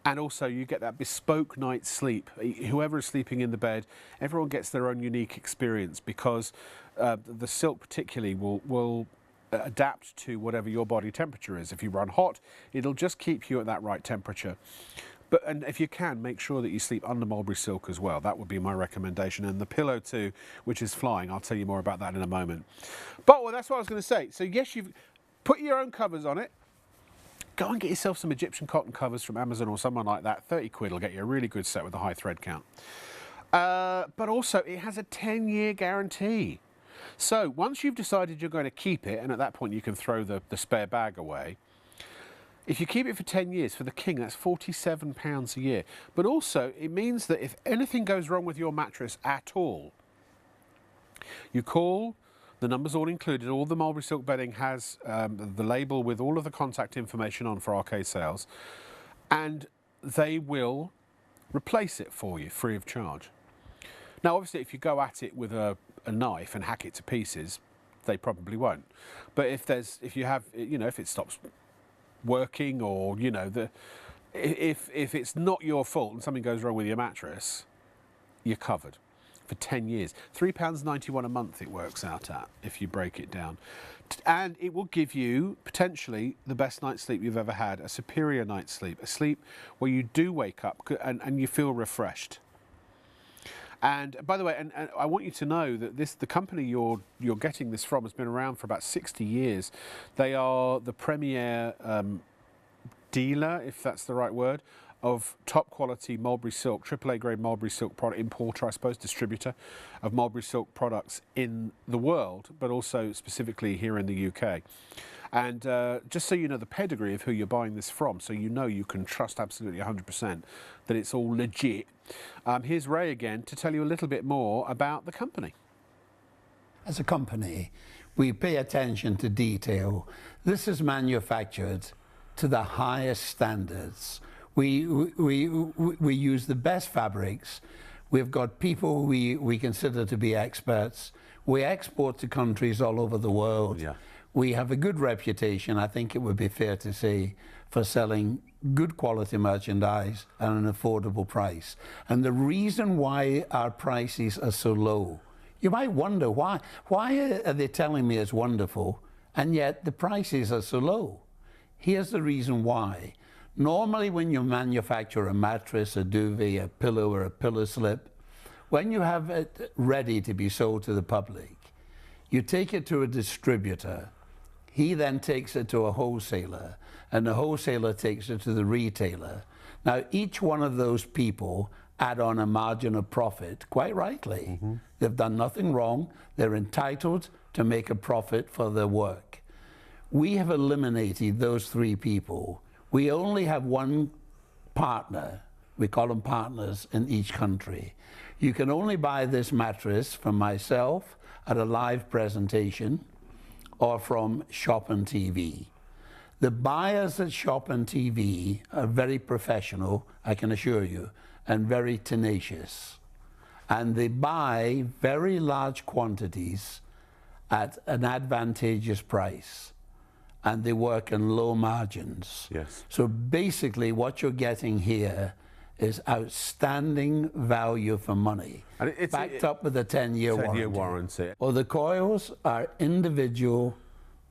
and also you get that bespoke night's sleep. Whoever is sleeping in the bed, everyone gets their own unique experience, because the silk particularly will adapt to whatever your body temperature is. If you run hot, it'll just keep you at that right temperature. And if you can, make sure that you sleep under mulberry silk as well. That would be my recommendation. And the pillow too, which is flying. I'll tell you more about that in a moment. But that's what I was going to say. So yes, you've put your own covers on it. Go and get yourself some Egyptian cotton covers from Amazon or someone like that. 30 quid will get you a really good set with a high thread count. But also, it has a 10-year guarantee. So once you've decided you're going to keep it, and at that point you can throw the spare bag away, if you keep it for 10 years, for the king, that's £47 a year. But also, it means that if anything goes wrong with your mattress at all, you call, the number's all included, all the mulberry silk bedding has the label with all of the contact information on for arcade sales, and they will replace it for you free of charge. Now, obviously, if you go at it with a knife and hack it to pieces, they probably won't. But if it stops working, or if it's not your fault and something goes wrong with your mattress, you're covered for 10 years. £3.91 a month it works out at, if you break it down, and it will give you potentially the best night's sleep you've ever had, a superior night's sleep, a sleep where you do wake up and you feel refreshed. And by the way, and I want you to know that the company you're getting this from has been around for about 60 years. They are the premier dealer, if that's the right word, of top quality mulberry silk, AAA grade mulberry silk product importer, I suppose, distributor of mulberry silk products in the world, but also specifically here in the UK. And just so you know the pedigree of who you're buying this from, so you know you can trust absolutely 100% that it's all legit. Here's Ray again to tell you a little bit more about the company. As a company, we pay attention to detail. This is manufactured to the highest standards. We use the best fabrics. We've got people we consider to be experts. We export to countries all over the world. Yeah. We have a good reputation, I think it would be fair to say, for selling good quality merchandise at an affordable price. And the reason why our prices are so low, you might wonder why are they telling me it's wonderful and yet the prices are so low? Here's the reason why. Normally when you manufacture a mattress, a duvet, a pillow or a pillow slip, when you have it ready to be sold to the public, you take it to a distributor. He then takes it to a wholesaler, and the wholesaler takes it to the retailer. Now, each one of those people add on a margin of profit, quite rightly. They've done nothing wrong. They're entitled to make a profit for their work. We have eliminated those three people. We only have one partner. We call them partners in each country. You can only buy this mattress from myself at a live presentation or from Shop and TV. The buyers at Shop and TV are very professional, I can assure you, and very tenacious. And they buy very large quantities at an advantageous price. And they work in low margins. Yes. So basically what you're getting here is outstanding value for money, And backed up with a 10-year warranty. 10-year warranty. Well, the coils are individual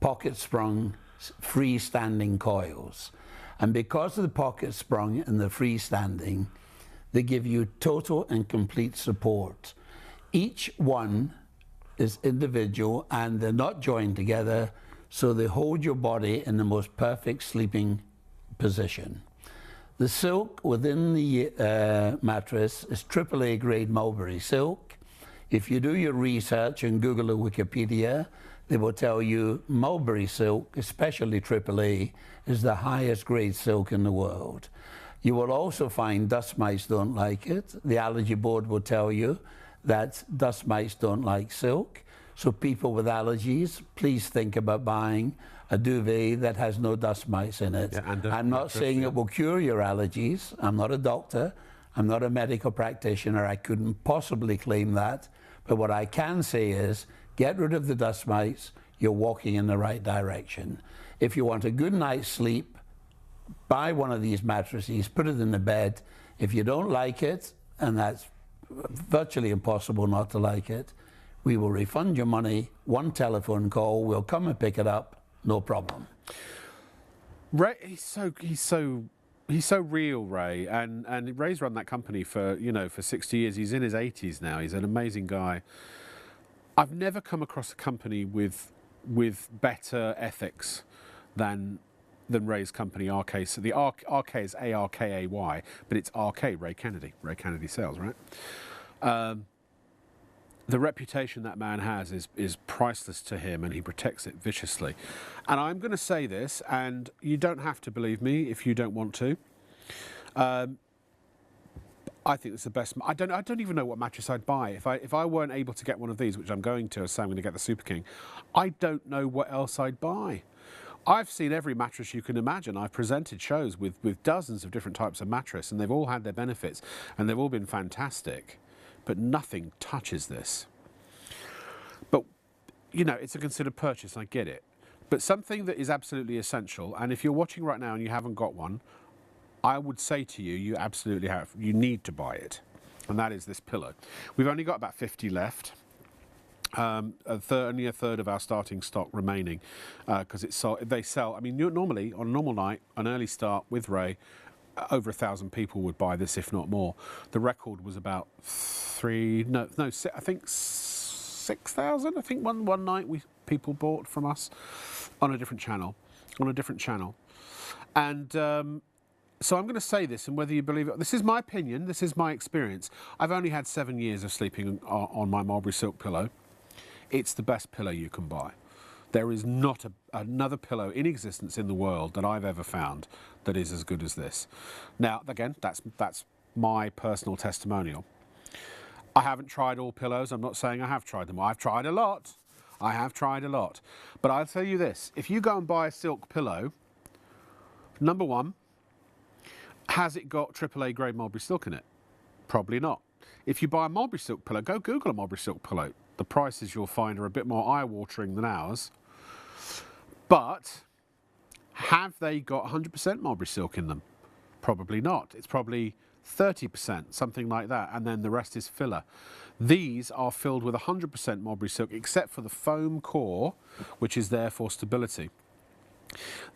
pocket-sprung freestanding coils. And because of the pocket-sprung and the freestanding, they give you total and complete support. Each one is individual and they're not joined together, so they hold your body in the most perfect sleeping position. The silk within the mattress is AAA grade mulberry silk. If you do your research and Google or Wikipedia, they will tell you mulberry silk, especially AAA, is the highest grade silk in the world. You will also find dust mites don't like it. The allergy board will tell you that dust mites don't like silk. So people with allergies, please think about buying a duvet that has no dust mites in it. Yeah, and I'm not saying it will cure your allergies. I'm not a doctor. I'm not a medical practitioner. I couldn't possibly claim that. But what I can say is, get rid of the dust mites. You're walking in the right direction. If you want a good night's sleep, buy one of these mattresses, put it in the bed. If you don't like it, and that's virtually impossible not to like it, we will refund your money. One telephone call, we'll come and pick it up, no problem. Ray, he's so real, Ray, and Ray's run that company for 60 years. He's in his 80s now. He's an amazing guy. I've never come across a company with better ethics than Ray's company, RK. So the RK is ARKAY, but it's RK, Ray Kennedy Sales, right? The reputation that man has is priceless to him, and he protects it viciously. And I'm going to say this, and you don't have to believe me if you don't want to. I think it's the best. I don't even know what mattress I'd buy if I weren't able to get one of these, which I'm going to. So I'm going to get the Super King. I don't know what else I'd buy. I've seen every mattress you can imagine. I've presented shows with dozens of different types of mattress, and they've all had their benefits, and they've all been fantastic. But nothing touches this. But, it's a considered purchase, I get it. But something that is absolutely essential, and if you're watching right now and you haven't got one, I would say to you, you absolutely have. You need to buy it. And that is this pillow. We've only got about 50 left. Only a third of our starting stock remaining, because they sell. I mean, normally on a normal night, an early start with Ray, over 1,000 people would buy this, if not more. The record was about I think 6,000. I think one night people bought from us on a different channel, and so I'm going to say this, and whether you believe it, this is my opinion, this is my experience. I've only had 7 years of sleeping on my mulberry silk pillow. It's the best pillow you can buy. There is not another pillow in existence in the world that I've ever found that is as good as this. Now, again, that's my personal testimonial. I haven't tried all pillows. I'm not saying I have tried them all. I've tried a lot. But I'll tell you this. If you go and buy a silk pillow, number one, has it got AAA grade mulberry silk in it? Probably not. if you buy a mulberry silk pillow, go Google a mulberry silk pillow. The prices you'll find are a bit more eye-watering than ours. But have they got 100% mulberry silk in them? Probably not. It's probably 30%, something like that, and then the rest is filler. These are filled with 100% mulberry silk, except for the foam core, which is there for stability.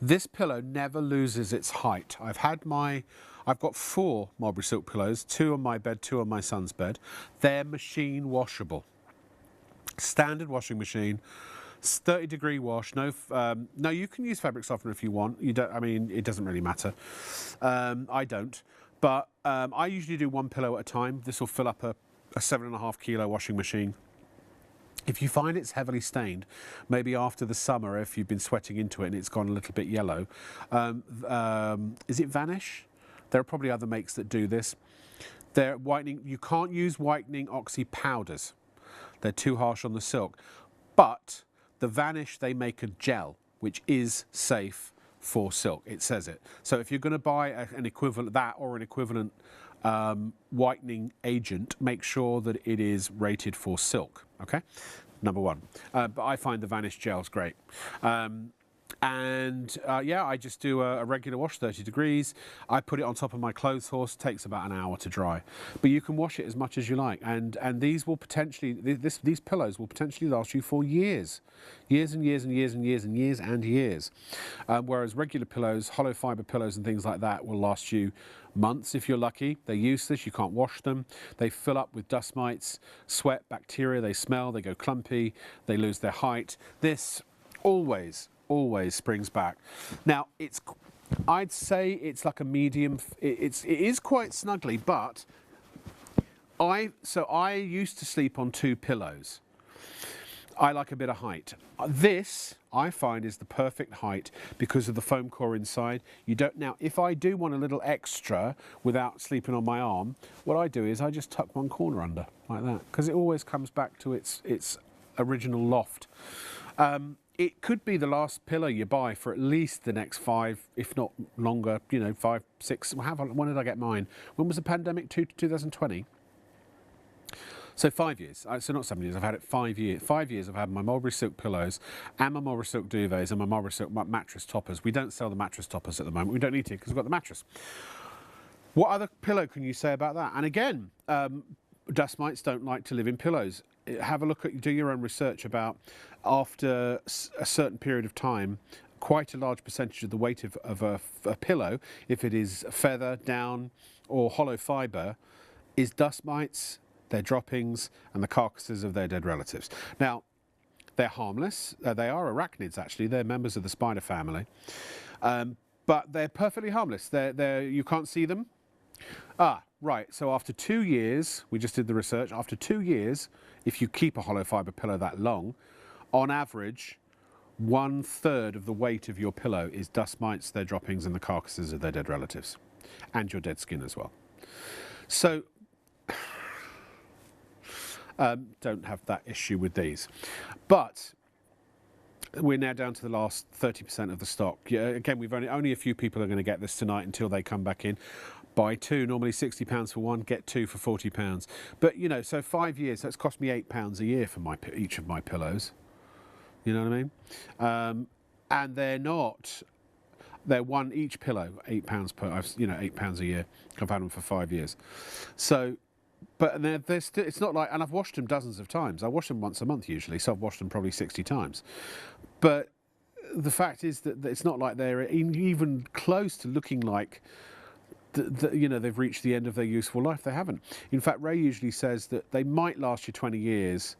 This pillow never loses its height. I've got 4 mulberry silk pillows, 2 on my bed, 2 on my son's bed. They're machine washable. Standard washing machine, 30-degree wash. No, you can use fabric softener if you want. You don't. I mean, it doesn't really matter. I don't, but I usually do 1 pillow at a time. This will fill up a 7.5 kilo washing machine. If you find it's heavily stained, maybe after the summer, if you've been sweating into it and it's gone a little bit yellow, is it Vanish? There are probably other makes that do this. They're whitening. You can't use whitening oxy powders. They're too harsh on the silk. But the Vanish, they make a gel, which is safe for silk. It says it. So if you're going to buy an equivalent, that or an equivalent whitening agent, make sure that it is rated for silk. Okay, number 1. But I find the Vanish gel's great. Yeah, I just do a regular wash, 30 degrees. I put it on top of my clothes horse. It takes about an hour to dry, but you can wash it as much as you like. And these will potentially, these pillows will potentially last you for years and years and years and years and years and years. Whereas regular pillows, hollow fibre pillows and things like that will last you months if you're lucky. They're useless, you can't wash them. They fill up with dust mites, sweat, bacteria, they smell, they go clumpy, they lose their height. This always springs back. Now, I'd say it's like a medium, it is quite snuggly, but I used to sleep on 2 pillows. I like a bit of height. This, I find, is the perfect height because of the foam core inside. Now, if I do want a little extra without sleeping on my arm, what I do is I just tuck one corner under, like that, because it always comes back to its original loft. It could be the last pillow you buy for at least the next 5, if not longer, 5, 6. When did I get mine? When was the pandemic? 2020? So 5 years. So not 7 years. I've had it 5 years. 5 years I've had my mulberry silk pillows and my mulberry silk duvets and my mulberry silk mattress toppers. We don't sell the mattress toppers at the moment. We don't need to because we've got the mattress. What other pillow can you say about that? And again, dust mites don't like to live in pillows. Have a look do your own research about after a certain period of time, quite a large percentage of the weight of a pillow, if it is feather, down or hollow fibre, is dust mites, their droppings and the carcasses of their dead relatives. Now, they're harmless. They are arachnids, actually. They're members of the spider family. But they're perfectly harmless. You can't see them. Right, so after 2 years, we just did the research, after 2 years, if you keep a hollow fibre pillow that long, on average, 1/3 of the weight of your pillow is dust mites, their droppings and the carcasses of their dead relatives, and your dead skin as well. So, don't have that issue with these. But we're now down to the last 30% of the stock. Yeah, again, we've only a few people are going to get this tonight until they come back in. Buy 2, normally £60 for 1, get 2 for £40. But, so 5 years, that's cost me £8 a year for each of my pillows. You know what I mean? And they're one each pillow, £8 per, £8 a year. I've had them for 5 years. So, but it's not like, and I've washed them dozens of times. I wash them once a month usually, so I've washed them probably 60 times. But the fact is that it's not like they're even close to looking like they've reached the end of their useful life. They haven't. In fact, Ray usually says that they might last you 20 years,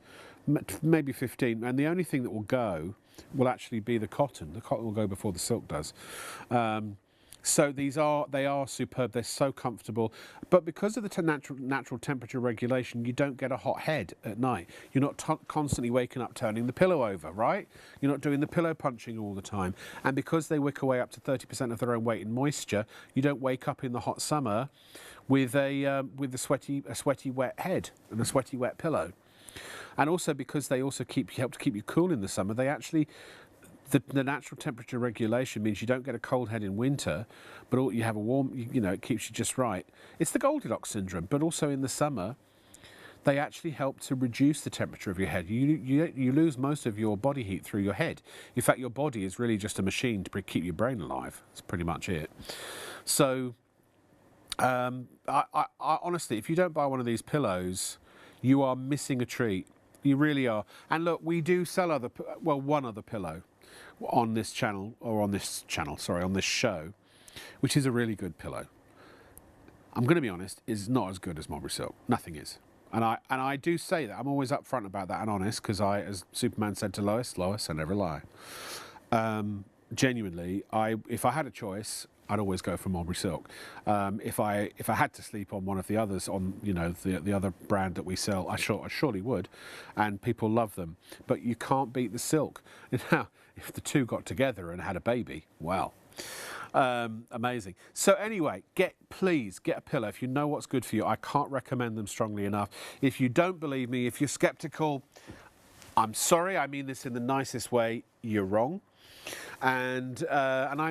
maybe 15, and the only thing that will go will actually be the cotton. The cotton will go before the silk does. So they are superb. They're so comfortable, but because of the natural temperature regulation, you don't get a hot head at night. You're not constantly waking up turning the pillow over, right? You're not doing the pillow punching all the time, and because they wick away up to 30% of their own weight in moisture, you don't wake up in the hot summer with a sweaty wet head and a sweaty wet pillow. And also because they also help to keep you cool in the summer, they actually. The natural temperature regulation means you don't get a cold head in winter, but you have a warm, it keeps you just right. It's the Goldilocks syndrome, but also in the summer, they actually help to reduce the temperature of your head. You lose most of your body heat through your head. In fact, your body is really just a machine to keep your brain alive. That's pretty much it. So, I honestly, if you don't buy one of these pillows, you are missing a treat. You really are. And look, we do sell one other pillow on this channel, on this show, which is a really good pillow. I'm going to be honest, is not as good as Mulberry Silk. Nothing is. And I do say that. I'm always upfront about that and honest, because as Superman said to Lois, I never lie. Genuinely, if I had a choice, I'd always go for Mulberry Silk. If I had to sleep on one of the others, on the other brand that we sell, I surely would, and people love them. But you can't beat the silk. Now, if the two got together and had a baby, well, amazing. So anyway, please get a pillow if you know what's good for you. I can't recommend them strongly enough. If you don't believe me, if you're skeptical, I'm sorry. I mean this in the nicest way. You're wrong. And I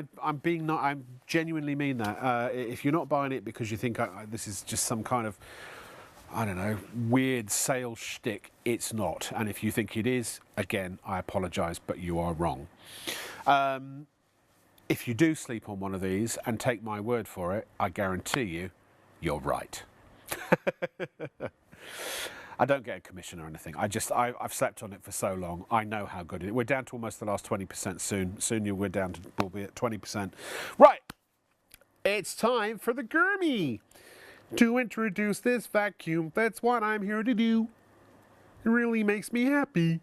genuinely mean that. If you're not buying it because you think this is just some kind of, I don't know, weird sales shtick, it's not. And if you think it is, again, I apologise, but you are wrong. If you do sleep on one of these, and take my word for it, I guarantee you, you're right. I don't get a commission or anything. I've slept on it for so long. I know how good it is. We're down to almost the last 20% soon. Soon we'll be at 20%. Right. It's time for the Gurmy. To introduce this vacuum. That's what I'm here to do. It really makes me happy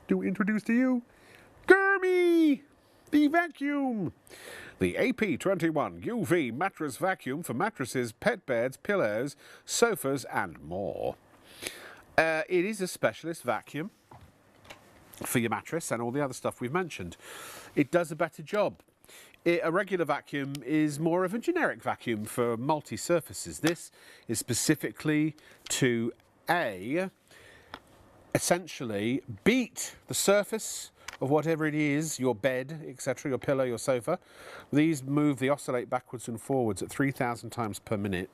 to introduce to you Gurmy, the vacuum. The AP21 UV mattress vacuum for mattresses, pet beds, pillows, sofas and more. It is a specialist vacuum for your mattress and all the other stuff we've mentioned. It does a better job. A regular vacuum is more of a generic vacuum for multi-surfaces. This is specifically to essentially beat the surface of whatever it is, your bed, etc., your pillow, your sofa. They oscillate backwards and forwards at 3,000 times per minute,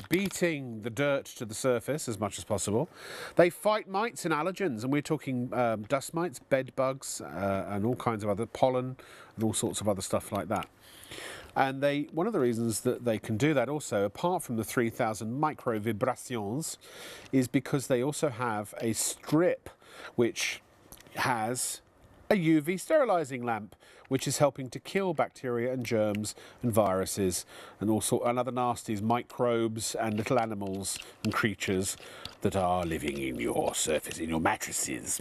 beating the dirt to the surface as much as possible. They fight mites and allergens, and we're talking dust mites, bed bugs, and all kinds of other pollen, and all sorts of other stuff like that. And one of the reasons that they can do that also, apart from the 3,000 micro vibrations, is because they also have a strip which has a UV sterilizing lamp, which is helping to kill bacteria and germs and viruses and other nasties, microbes and little animals and creatures that are living in your surface, in your mattresses.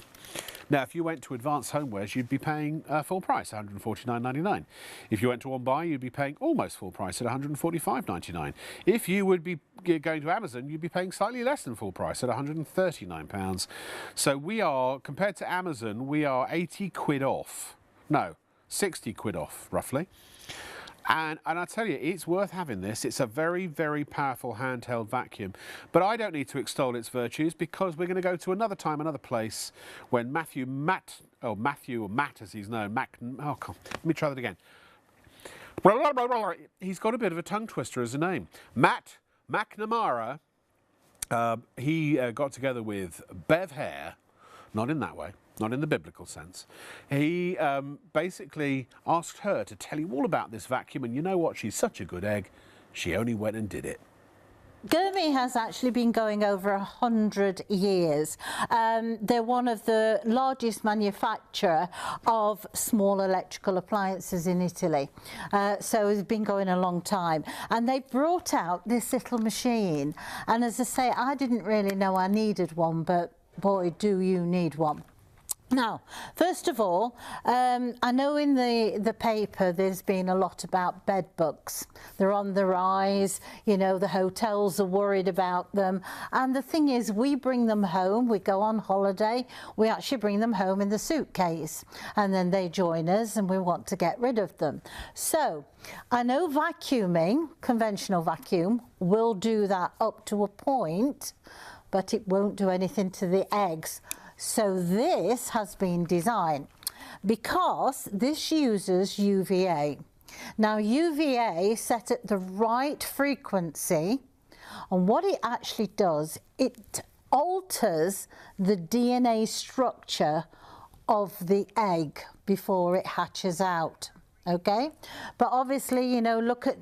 Now, if you went to Advanced Homewares, you'd be paying full price, $149.99. If you went to One Buy, you'd be paying almost full price at $145.99. If you would be going to Amazon, you'd be paying slightly less than full price at £139. So we are, compared to Amazon, we are 80 quid off. No, 60 quid off, roughly. And I tell you, it's worth having this. It's a very, very powerful handheld vacuum. But I don't need to extol its virtues, because we're going to go to another time, another place, when Matt, as he's known, let me try that again. He's got a bit of a tongue twister as a name. Matt McNamara, he got together with Bev Hare, not in that way, not in the biblical sense. He basically asked her to tell you all about this vacuum, and you know what? She's such a good egg. She only went and did it. Gurmy has actually been going over 100 years. They're one of the largest manufacturer of small electrical appliances in Italy. So it's been going a long time. And they brought out this little machine. And as I say, I didn't really know I needed one, but boy, do you need one. Now, first of all, I know in the paper there's been a lot about bed bugs. They're on the rise, you know, the hotels are worried about them. And the thing is, we bring them home, we go on holiday, we actually bring them home in the suitcase. And then they join us and we want to get rid of them. So, I know vacuuming, conventional vacuum, will do that up to a point, but it won't do anything to the eggs. So this has been designed because this uses UVA. Now UVA set at the right frequency And what it actually does, it alters the DNA structure of the egg before it hatches out. Okay, but obviously, you know, look at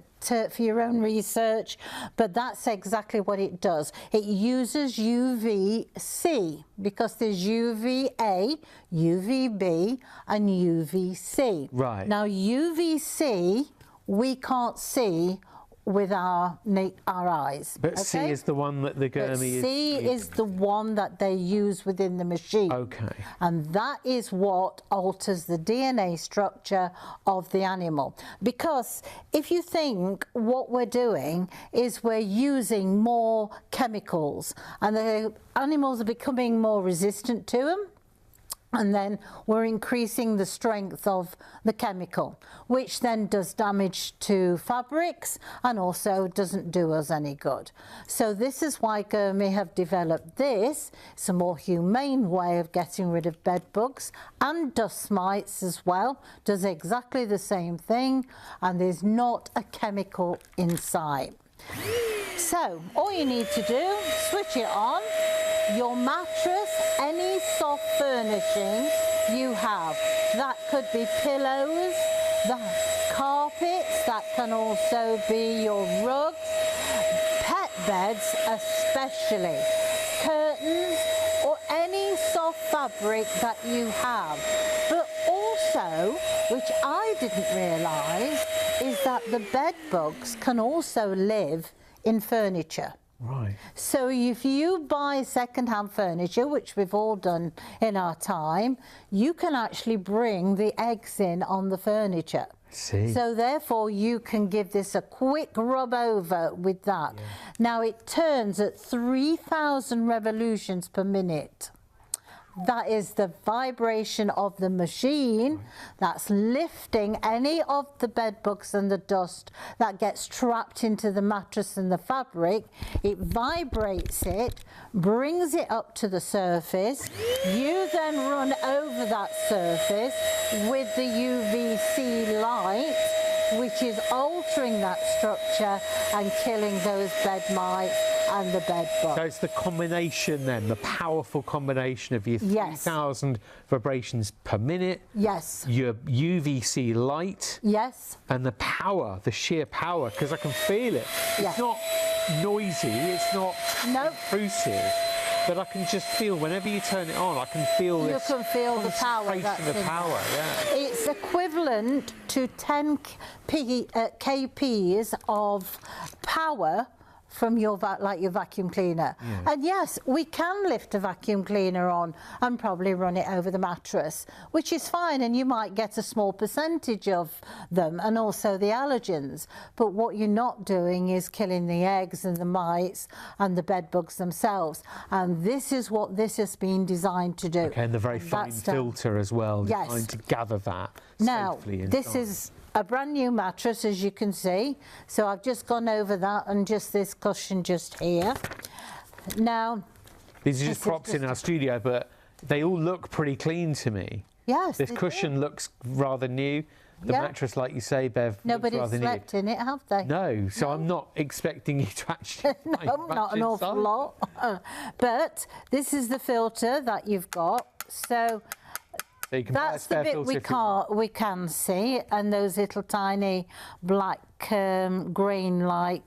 for your own research, but that's exactly what it does. It uses UVC because there's UVA, UVB and UVC. Right. Now UVC we can't see with our eyes. But okay? C is the one that the But Gurmey C is the one that they use within the machine. Okay. And that is what alters the DNA structure of the animal. Because if you think what we're doing is we're using more chemicals and the animals are becoming more resistant to them, and then we're increasing the strength of the chemical, which then does damage to fabrics and also doesn't do us any good. So this is why Gurmey have developed this. It's a more humane way of getting rid of bed bugs and dust mites as well. Does exactly the same thing, and there's not a chemical inside. So all you need to do, switch it on. Your mattress, any soft furnishing you have, that could be pillows, the carpets, that can also be your rugs, pet beds especially, curtains or any soft fabric that you have. But also, which I didn't realise, is that the bed bugs can also live in furniture. Right. So if you buy second-hand furniture, which we've all done in our time, you can actually bring the eggs in on the furniture. See. So therefore you can give this a quick rub over with that. Yeah. Now it turns at 3,000 revolutions per minute. That is the vibration of the machine that's lifting any of the bed bugs and the dust that gets trapped into the mattress and the fabric. It vibrates it, brings it up to the surface. You then run over that surface with the UVC light, which is altering that structure and killing those bed mites and the bed bugs. So it's the combination then, the powerful combination of your 3,000 vibrations per minute, yes, your UVC light, yes, and the power, the sheer power, because I can feel it. Yes. It's not noisy, it's not intrusive, but I can just feel, whenever you turn it on, I can feel this. You can feel the power that's concentration of power, yeah. It's equivalent to 10 kPs of power from your your vacuum cleaner. Yeah. And yes, we can lift a vacuum cleaner on and probably run it over the mattress, which is fine, and you might get a small percentage of them and also the allergens. But what you're not doing is killing the eggs and the mites and the bed bugs themselves. And this is what this has been designed to do. Okay, and the very fine filter as well, designed to gather that safely inside. This is a brand new mattress, as you can see. So I've just gone over that and just this cushion just here. Now, these are just props in our studio, but they all look pretty clean to me. Yes. This cushion looks rather new. The mattress, like you say, Bev, nobody's rather slept new. in it, have they? No, so I'm not expecting you to actually no, not an awful lot. But this is the filter that you've got. So you can that's the bit we can see, and those little tiny black grain-like.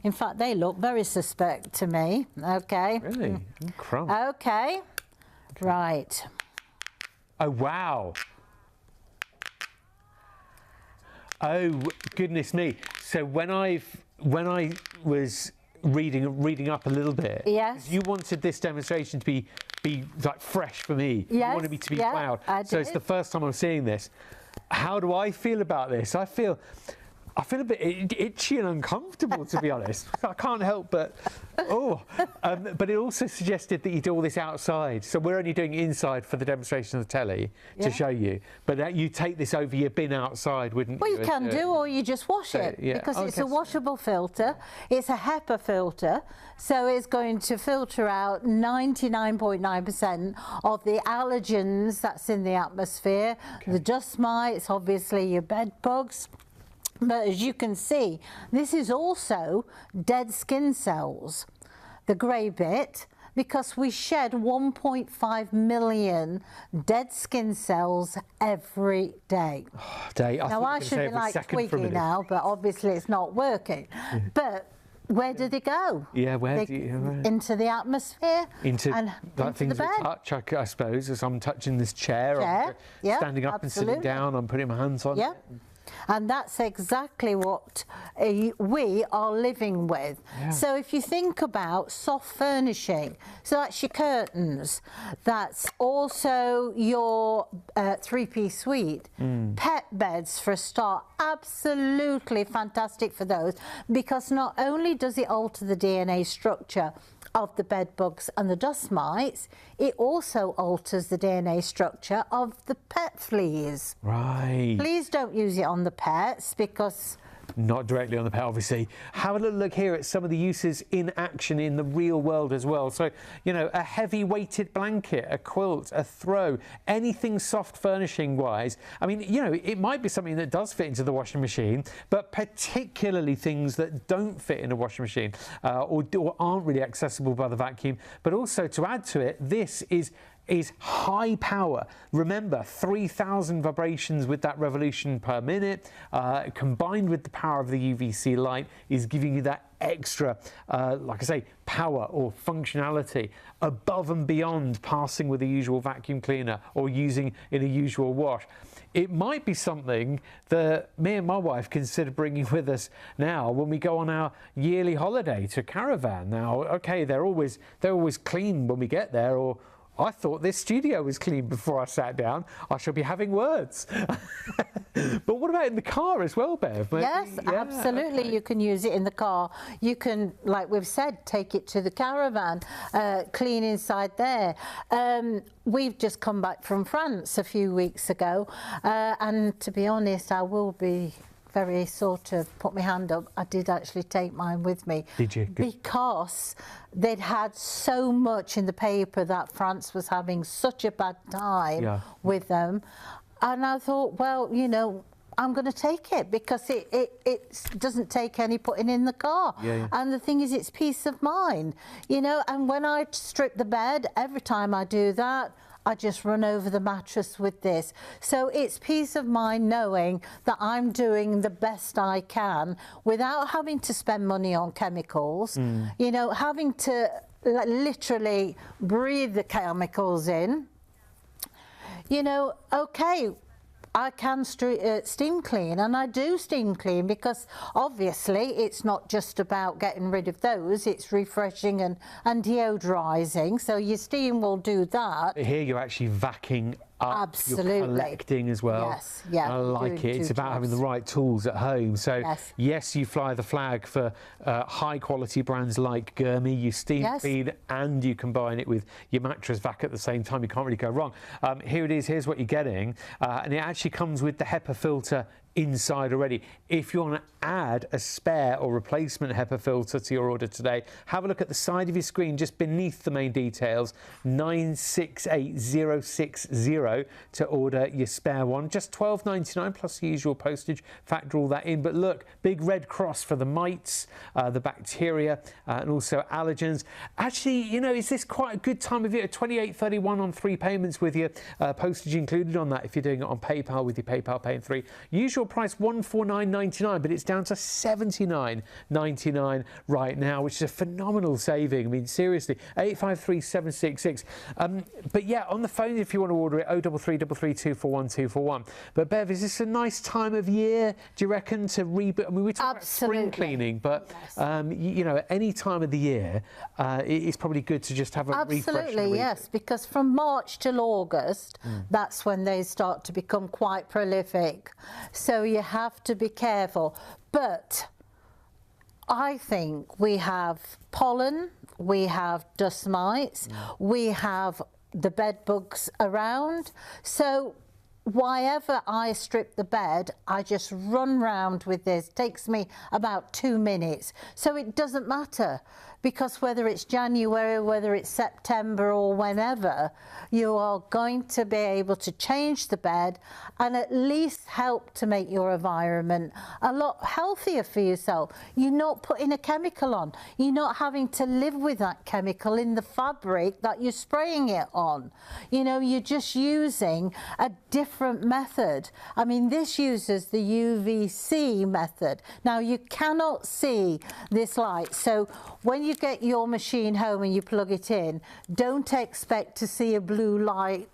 In fact, they look very suspect to me. Okay. Really? Crumb. Okay. Right. Oh wow. Oh goodness me! So when I was reading up a little bit, yes, you wanted this demonstration to be like fresh for me. Yes, you wanted me to be wowed. So it's the first time I'm seeing this. How do I feel about this? I feel a bit itchy and uncomfortable, to be honest. I can't help but, but it also suggested that you do all this outside. So we're only doing inside for the demonstration of the telly to show you. But that you take this over your bin outside, wouldn't you? Well, you can do, or you just wash it, because it's a washable filter. It's a HEPA filter, so it's going to filter out 99.9% of the allergens that's in the atmosphere, the dust mites, obviously your bed bugs. But as you can see, this is also dead skin cells, the grey bit, because we shed 1.5 million dead skin cells every day. Now I should be like tweaking now, but obviously it's not working. But where do they go? Yeah, where do you... Into the atmosphere. Into things the bed. that touch, I suppose, as I'm touching this chair. I'm standing up and sitting down, I'm putting my hands on it. And that's exactly what we are living with. Yeah. So if you think about soft furnishing, so that's your curtains, that's also your three-piece suite, pet beds for a start, absolutely fantastic for those, because not only does it alter the DNA structure of the bed bugs and the dust mites, it also alters the DNA structure of the pet fleas. Right. Please don't use it on the pets, because... Not directly on the pet, obviously. Have a little look here at some of the uses in action in the real world as well. So, you know, a heavy weighted blanket, a quilt, a throw, anything soft furnishing wise. I mean, you know, it might be something that does fit into the washing machine, but particularly things that don't fit in a washing machine or aren't really accessible by the vacuum. But also, to add to it, this is high power. Remember, 3,000 vibrations with that revolution per minute, combined with the power of the UVC light, is giving you that extra, like I say, power or functionality above and beyond passing with a usual vacuum cleaner or using in a usual wash. It might be something that me and my wife consider bringing with us now when we go on our yearly holiday to Caravan. Now, okay, they're always clean when we get there, or I thought this studio was clean before I sat down. I shall be having words. But what about in the car as well, Bev? Yes, absolutely. Okay. You can use it in the car. You can, like we've said, take it to the Caravan, clean inside there. We've just come back from France a few weeks ago, and to be honest, I will be very sort of put my hand up. I did actually take mine with me. Did you? Good. Because they'd had so much in the paper that France was having such a bad time with them. And I thought, well, you know, I'm going to take it because it doesn't take any putting in the car. And the thing is, it's peace of mind, you know. And when I strip the bed, every time I do that, I just run over the mattress with this. So it's peace of mind knowing that I'm doing the best I can without having to spend money on chemicals, you know, having to literally breathe the chemicals in. You know, okay, I can steam clean, and I do steam clean because obviously it's not just about getting rid of those, it's refreshing and deodorizing, so your steam will do that. Here you're actually vacuuming up, absolutely, you're collecting as well. Yes, yeah. I like it. It's about having the right tools at home. So yes, you fly the flag for high quality brands like Gurmy. You steam clean and you combine it with your mattress vac at the same time. You can't really go wrong. Here it is. Here's what you're getting, and it actually comes with the HEPA filter inside already. If you want to add a spare or replacement HEPA filter to your order today, have a look at the side of your screen just beneath the main details, 968060 to order your spare one. Just $12.99 plus the usual postage. Factor all that in. But look, big red cross for the mites, the bacteria, and also allergens. Actually, you know, is this quite a good time of year? $28.31 on 3 payments with your postage included on that if you're doing it on PayPal with your PayPal Pay in 3. Usual price $149.99, but it's down to $79.99 right now, which is a phenomenal saving. I mean, seriously, 853766. But yeah, on the phone if you want to order it, 03333241241. But Bev, is this a nice time of year, do you reckon, to reboot? I mean, we're talking about spring cleaning, but you know, any time of the year, it's probably good to just have a refresh. Absolutely, yes, because from March till August, that's when they start to become quite prolific. So you have to be careful. But I think we have pollen, we have dust mites, we have the bed bugs around. So whenever I strip the bed, I just run round with this. It takes me about 2 minutes. So it doesn't matter, because whether it's January, whether it's September or whenever, you are going to be able to change the bed and at least help to make your environment a lot healthier for yourself. You're not putting a chemical on. You're not having to live with that chemical in the fabric that you're spraying it on. You know, you're just using a different method. I mean, this uses the UVC method. Now, you cannot see this light, so when you get your machine home and you plug it in, don't expect to see a blue light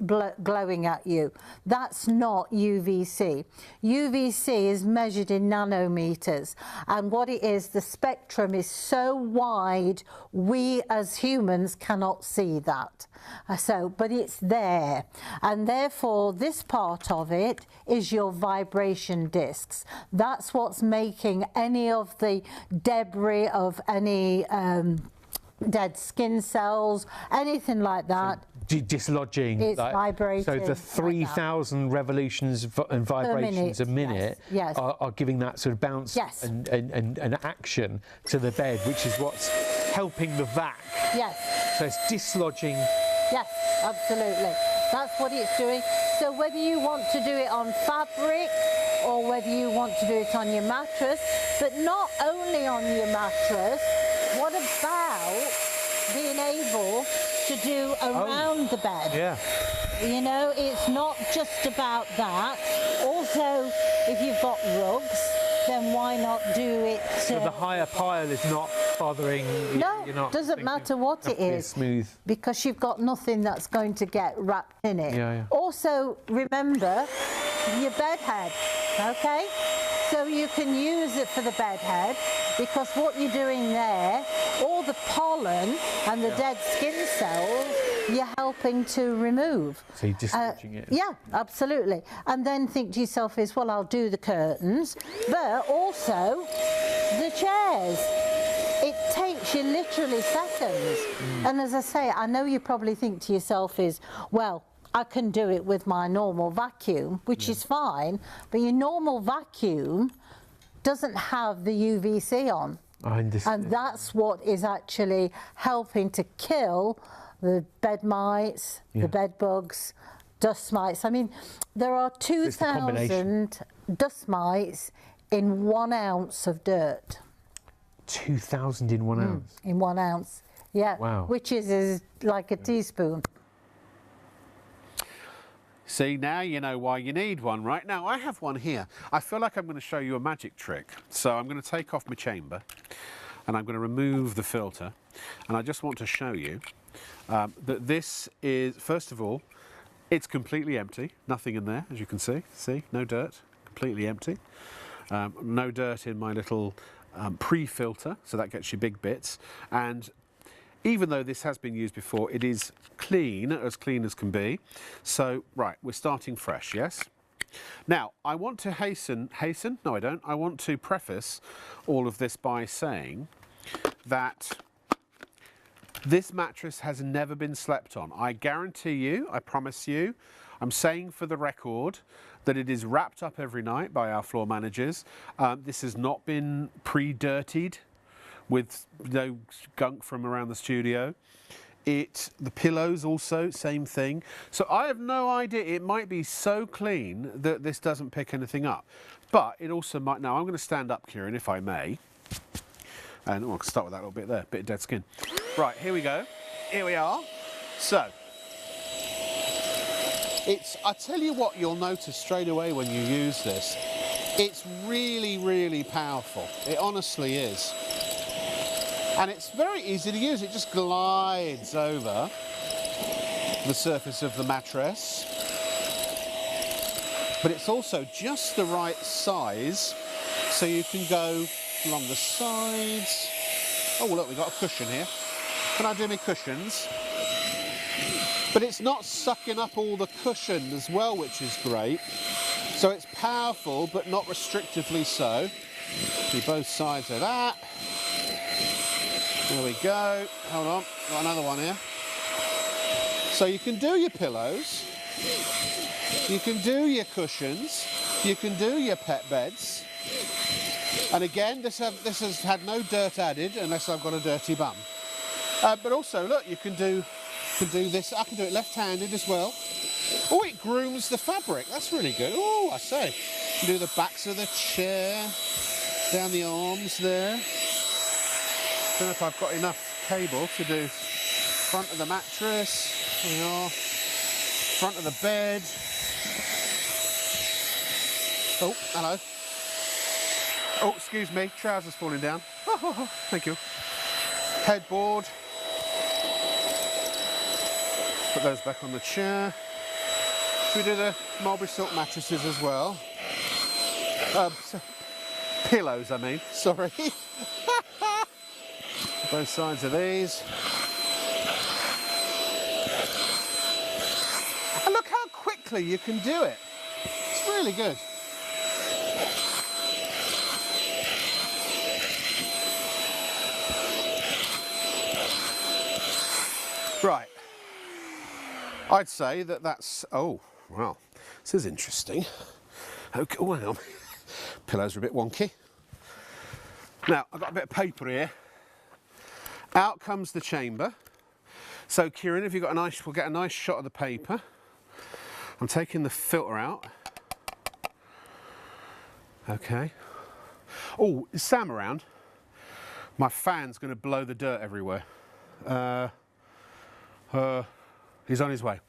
glowing at you. That's not UVC. UVC is measured in nanometers, and what it is, the spectrum is so wide we as humans cannot see that. But it's there, and therefore this part of it is your vibration discs. That's what's making any of the debris of any dead skin cells, anything like that. Dislodging. It's vibrating. So the 3,000 revolutions and vibrations a minute yes. Are giving that sort of bounce yes. and action to the bed, which is what's helping the vac. Yes. So it's dislodging. Yes, absolutely. That's what it's doing. So whether you want to do it on fabric or whether you want to do it on your mattress, but not only on your mattress, what about being able to do around the bed? Yeah. You know, it's not just about that. Also, if you've got rugs, then why not do it? So the higher pile is not bothering. No, you're not doesn't matter what it is, smooth, because you've got nothing that's going to get wrapped in it. Yeah, yeah. Also, remember your bed head, okay? So you can use it for the bed head, because what you're doing there, all the pollen and the dead skin cells, you're helping to remove. So you're dislodging it. Yeah, absolutely. And then think to yourself is, well, I'll do the curtains, but also the chairs. It takes you literally seconds. And as I say, I know you probably think to yourself is, well, I can do it with my normal vacuum, which is fine, but your normal vacuum doesn't have the UVC on. And that's what is actually helping to kill the bed mites, the bed bugs, dust mites. I mean, there are 2,000 dust mites in 1 ounce of dirt. 2,000 in 1 ounce? In 1 ounce, yeah. Wow. Which is like a teaspoon. See, now you know why you need one, right? Now, I have one here. I feel like I'm going to show you a magic trick. So I'm going to take off my chamber and I'm going to remove the filter. And I just want to show you that this is, first of all, it's completely empty. Nothing in there, as you can see. See, no dirt, completely empty. No dirt in my little pre-filter, so that gets you big bits. And even though this has been used before, it is clean as can be. So, right, we're starting fresh, yes? Now, I want to no I don't, I want to preface all of this by saying that this mattress has never been slept on. I guarantee you, I promise you, I'm saying for the record that it is wrapped up every night by our floor managers. This has not been pre-dirtied with no gunk from around the studio. The pillows also, same thing. So I have no idea, it might be so clean that this doesn't pick anything up. But it also might, now I'm going to stand up, Kieran, if I may. And I'll start with that little bit there, bit of dead skin. Right, here we go. Here we are. So, I tell you what you'll notice straight away when you use this. It's really, really powerful. It honestly is. And it's very easy to use. It just glides over the surface of the mattress. But it's also just the right size, so you can go along the sides. Oh, look, we've got a cushion here. Can I do my cushions? But it's not sucking up all the cushion as well, which is great. So it's powerful, but not restrictively so. Do both sides of that. There we go. Hold on, got another one here. So you can do your pillows, you can do your cushions, you can do your pet beds. And again, this has had no dirt added unless I've got a dirty bum. But also, look, you can do this. I can do it left-handed as well. Oh, it grooms the fabric. That's really good. Oh, I say. You can do the backs of the chair, down the arms there. Don't know if I've got enough cable to do front of the mattress. There we are. Front of the bed. Oh, hello. Oh, excuse me. Trousers falling down. Oh, thank you. Headboard. Put those back on the chair. Should we do the mulberry silk mattresses as well? Pillows, I mean. Sorry. Both sides of these. And look how quickly you can do it. It's really good. Right. I'd say that that's... Oh, well, this is interesting. Okay, well, pillows are a bit wonky. Now, I've got a bit of paper here. Out comes the chamber. So, Kieran, if you've got a nice... We'll get a nice shot of the paper. I'm taking the filter out. Okay. Oh, is Sam around? My fan's going to blow the dirt everywhere. He's on his way.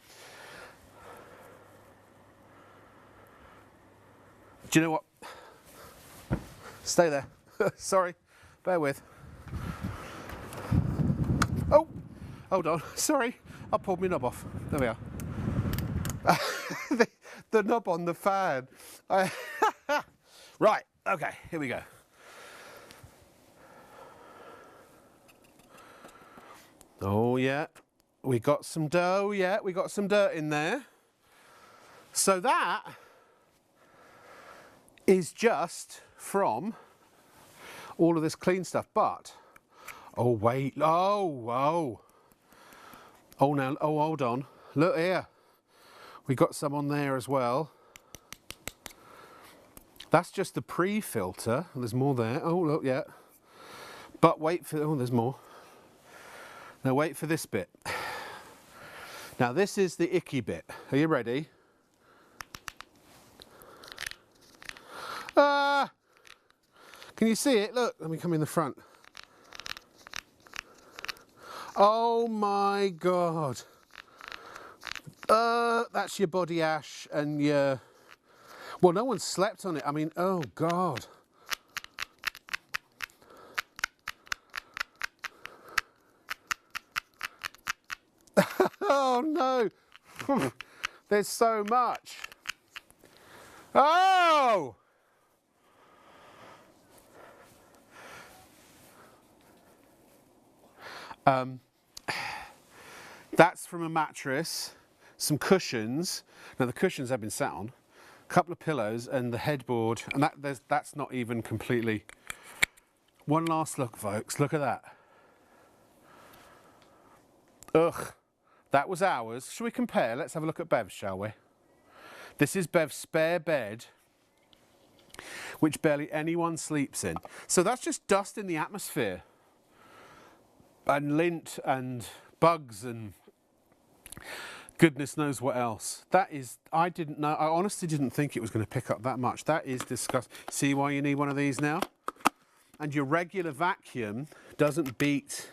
Do you know what? Stay there. Sorry, bear with. Oh, hold on. Sorry, I pulled my knob off. There we are. the knob on the fan. Right, okay, here we go. Oh yeah, we got some dough, yeah, we got some dirt in there. So that is just from all of this clean stuff, but, oh wait, oh, now, oh, hold on, look here. We got some on there as well. That's just the pre-filter, there's more there, oh look, yeah. But wait for, oh, there's more. Now wait for this bit. Now this is the icky bit. Are you ready? Can you see it? Look, let me come in the front. Oh my God. That's your body ash and your... Well, no one slept on it. I mean, oh God. Oh no, there's so much. Oh! That's from a mattress, some cushions. Now the cushions have been sat on, a couple of pillows and the headboard, and that's not even completely. One last look, folks, look at that. Ugh. That was ours. Shall we compare? Let's have a look at Bev's, shall we? This is Bev's spare bed, which barely anyone sleeps in. So that's just dust in the atmosphere. And lint and bugs and goodness knows what else. That is, I didn't know, I honestly didn't think it was going to pick up that much. That is disgusting. See why you need one of these now? And your regular vacuum doesn't beat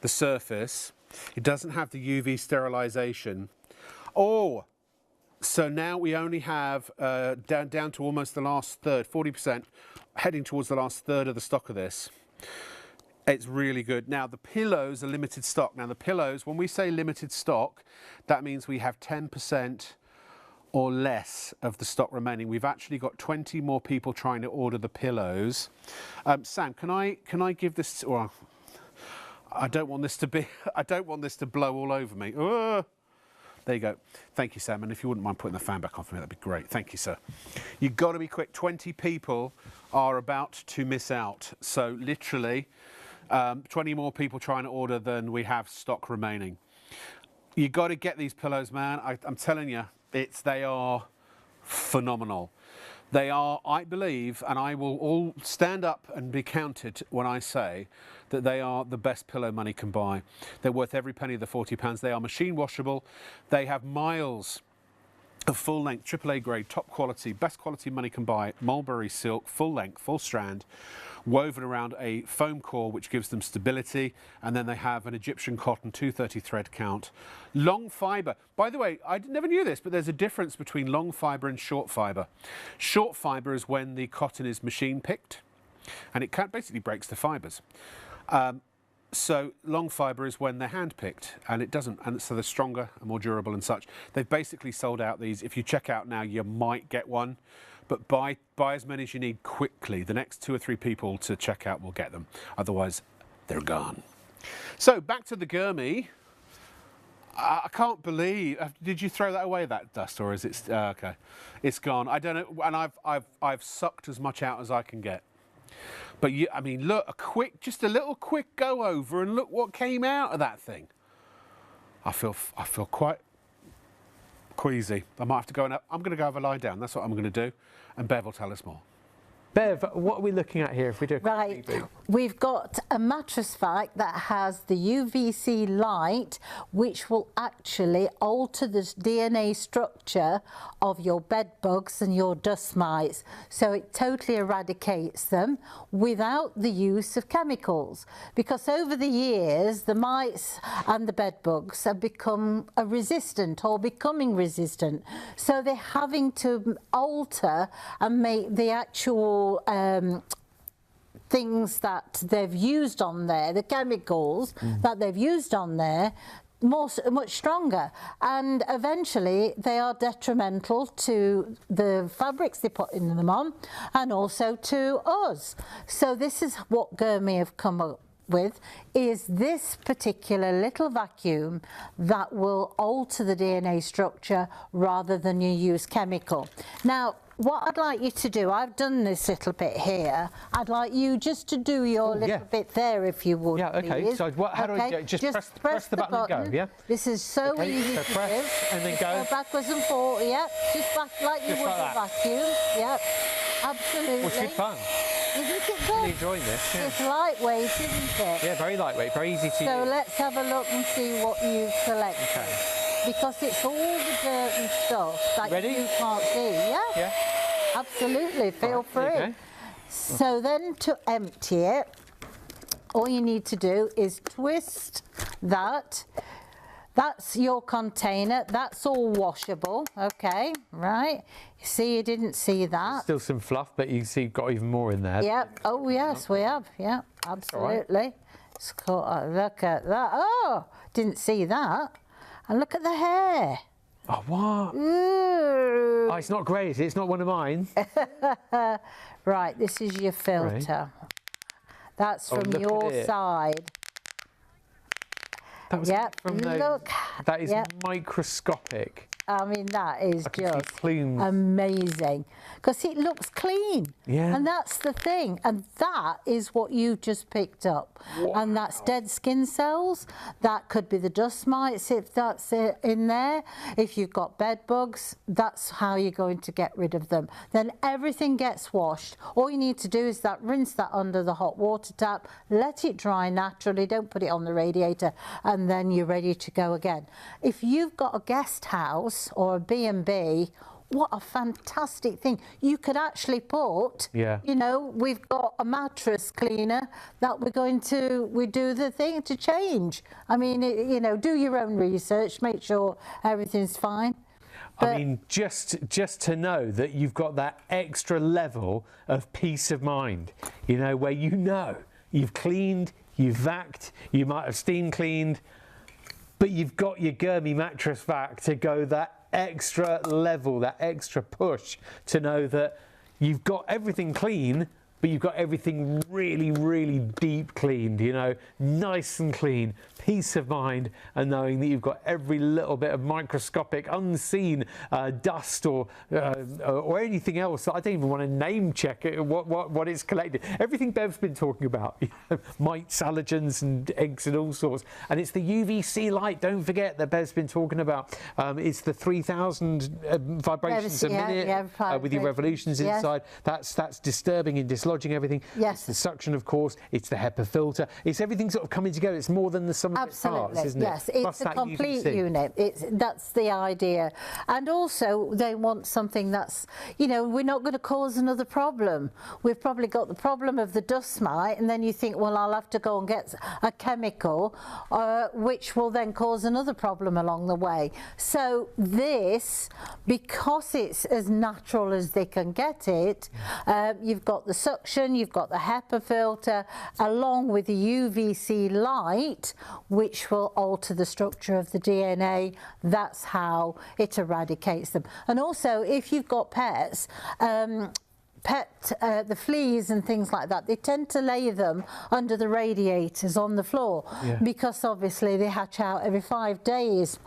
the surface. It doesn't have the UV sterilisation. Oh, so now we only have down to almost the last third, 40%, heading towards the last third of the stock of this. It's really good. Now the pillows are limited stock. Now the pillows, when we say limited stock, that means we have 10% or less of the stock remaining. We've actually got 20 more people trying to order the pillows. Sam, can I give this? Or I don't want this to be. I don't want this to blow all over me. There you go. Thank you, Sam. And if you wouldn't mind putting the fan back on for me, that'd be great. Thank you, sir. You've got to be quick. 20 people are about to miss out. So literally, 20 more people trying to order than we have stock remaining. You've got to get these pillows, man. I'm telling you, they are phenomenal. They are, I believe, and I will all stand up and be counted when I say that they are the best pillow money can buy. They're worth every penny of the £40. They are machine washable. They have miles of full length, AAA grade, top quality, best quality money can buy, mulberry silk, full length, full strand, woven around a foam core which gives them stability, and then they have an Egyptian cotton 230 thread count. Long fibre. By the way, I never knew this, but there's a difference between long fibre and short fibre. Short fibre is when the cotton is machine picked, and it basically breaks the fibres. So long fibre is when they're hand picked, and it doesn't, and so they're stronger and more durable and such. They've basically sold out these. If you check out now, you might get one, but buy as many as you need quickly. The next 2 or 3 people to check out will get them. Otherwise, they're gone. So back to the Gurmy. I can't believe. Did you throw that away, that dust, or is it? Okay, it's gone. I don't know, and I've sucked as much out as I can get. But I mean, look, just a little quick go over, and look what came out of that thing. I feel quite queasy. I might have to go and I'm going to go have a lie down. That's what I'm going to do, and Bev will tell us more. Bev, what are we looking at here if we do a quick Right, reboot? we've got a mattress fact that has the UVC light, which will actually alter the DNA structure of your bed bugs and your dust mites. So it totally eradicates them without the use of chemicals. Because over the years, the mites and the bed bugs have become resistant or becoming resistant. So they're having to alter and make the actual things that they've used on there, the chemicals that they've used on there, much stronger, and eventually they are detrimental to the fabrics they put in them on, and also to us. So this is what Gurmy have come up with, is this particular little vacuum that will alter the DNA structure rather than you use chemical. Now, what I'd like you to do, I've done this little bit here. I'd like you just to do your little bit there, if you would. Yeah, okay. Please. So how do I do? Just press the button and go, yeah? This is so easy so to press do. and then go. Backwards and forward, yep. Just back like you Just would like a vacuum. Yep, absolutely. Well, it's good fun. Isn't it Really good? enjoying this. Yeah. It's lightweight, isn't it? Yeah, very lightweight, very easy to So use. let's have a look and see what you've selected. Okay. Because it's all the dirt and stuff that Ready? you can't see. Yeah? Yeah. Absolutely, feel Right, there you free. go. So then to empty it, all you need to do is twist that. That's your container. That's all washable. Okay, right. You see, you didn't see that. Still some fluff, but you can see you've got even more in there. Yep. Oh, yes, we have. Yeah, absolutely. It's cool. Look at that. Oh, didn't see that. And look at the hair. Oh, what? Ooh. Oh, it's not great. It's not one of mine. Right, this is your filter. That's Oh, from look at your it. side. That was Yep, from those. look. That is Yep. microscopic. I mean, that is I can see just plumes. amazing, because it looks clean. Yeah. And that's the thing. And that is what you just picked up. And that's dead skin cells. That could be the dust mites, if that's in there. If you've got bed bugs, that's how you're going to get rid of them. Then everything gets washed. All you need to do is rinse that under the hot water tap, let it dry naturally, don't put it on the radiator, and then you're ready to go again. If you've got a guest house or a B&B, what a fantastic thing. You could actually put, you know, we've got a mattress cleaner that we do the thing to change. I mean, you know, do your own research, make sure everything's fine. But I mean, just to know that you've got that extra level of peace of mind, you know, where you know you've cleaned, you've vacked, you might have steam cleaned, but you've got your Gurmy mattress vac to go that extra level, that extra push to know that you've got everything clean, but you've got everything really, really deep cleaned, you know, nice and clean, peace of mind and knowing that you've got every little bit of microscopic, unseen dust or anything else that I don't even want to name check it, what it's collected. Everything Bev's been talking about, mites, allergens and eggs and all sorts. And it's the UVC light, don't forget, that Bev's been talking about. It's the 3,000 vibrations a minute with your revolutions inside. That's disturbing and dislodging everything. Yes. It's the suction, of course. It's the HEPA filter. It's everything sort of coming together. It's more than the sum of its parts, isn't it? Yes, it's a complete unit. That's the idea. And also, they want something that's, you know, we're not going to cause another problem. We've probably got the problem of the dust mite, and then you think, well, I'll have to go and get a chemical, which will then cause another problem along the way. So this, because it's as natural as they can get it, you've got the suction, you've got the HEPA filter, along with the UVC light, which will alter the structure of the DNA. That's how it eradicates them. And also, if you've got pets, the fleas and things like that, they tend to lay them under the radiators on the floor, because obviously they hatch out every 5 days.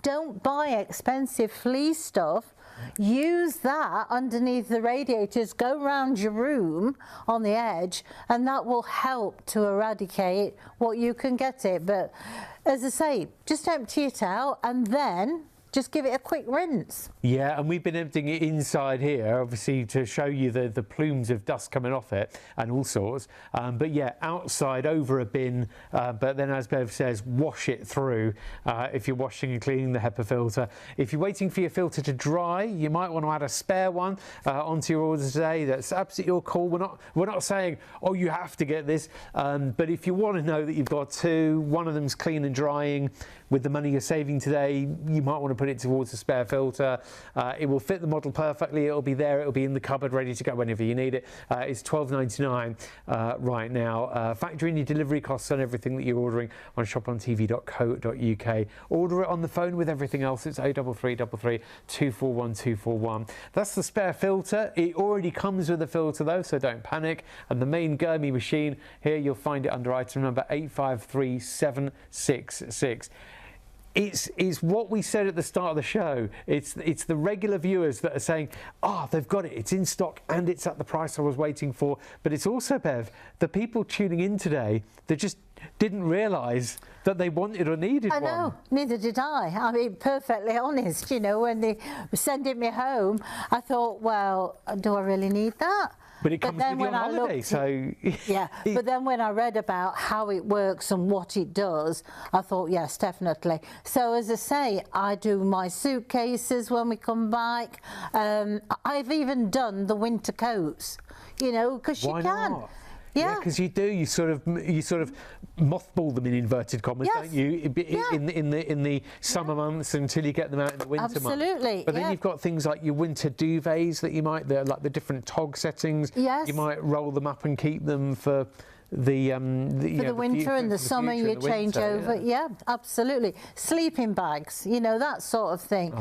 Don't buy expensive flea stuff. Use that underneath the radiators, go round your room on the edge, and that will help to eradicate what you can get it. But as I say, just empty it out and then just give it a quick rinse. Yeah, and we've been emptying it inside here, obviously, to show you the plumes of dust coming off it and all sorts. But yeah, outside over a bin, but then, as Bev says, wash it through if you're washing and cleaning the HEPA filter. If you're waiting for your filter to dry, you might want to add a spare one onto your order today. That's absolutely your call. We're not saying, oh, you have to get this. But if you want to know that you've got two, one of them's clean and drying, with the money you're saving today, you might want to put it towards a spare filter. It will fit the model perfectly. It'll be there. It'll be in the cupboard, ready to go whenever you need it. It's £12.99 right now. Factor in your delivery costs on everything that you're ordering on shopontv.co.uk. Order it on the phone with everything else. It's 03333 241 241. That's the spare filter. It already comes with a filter though, so don't panic. And the main Gurmy machine here, you'll find it under item number 853766. It's what we said at the start of the show. It's the regular viewers that are saying, oh, they've got it, it's in stock and it's at the price I was waiting for. But it's also, Bev, the people tuning in today that just didn't realise that they wanted or needed one. I know, neither did I. I mean, perfectly honest, you know, when they were sending me home, I thought, well, do I really need that? But it comes with you on holiday, so... Yeah, but then when I read about how it works and what it does, I thought, yes, definitely. So as I say, I do my suitcases when we come back. I've even done the winter coats, you know, because you can. Not? Yeah, because you do. You sort of mothball them in inverted commas, don't you? In the summer months until you get them out in the winter months. Absolutely. But then you've got things like your winter duvets that you might, like the different tog settings. Yes. You might roll them up and keep them for the winter and the summer. You change over. Yeah, absolutely. Sleeping bags, you know, that sort of thing.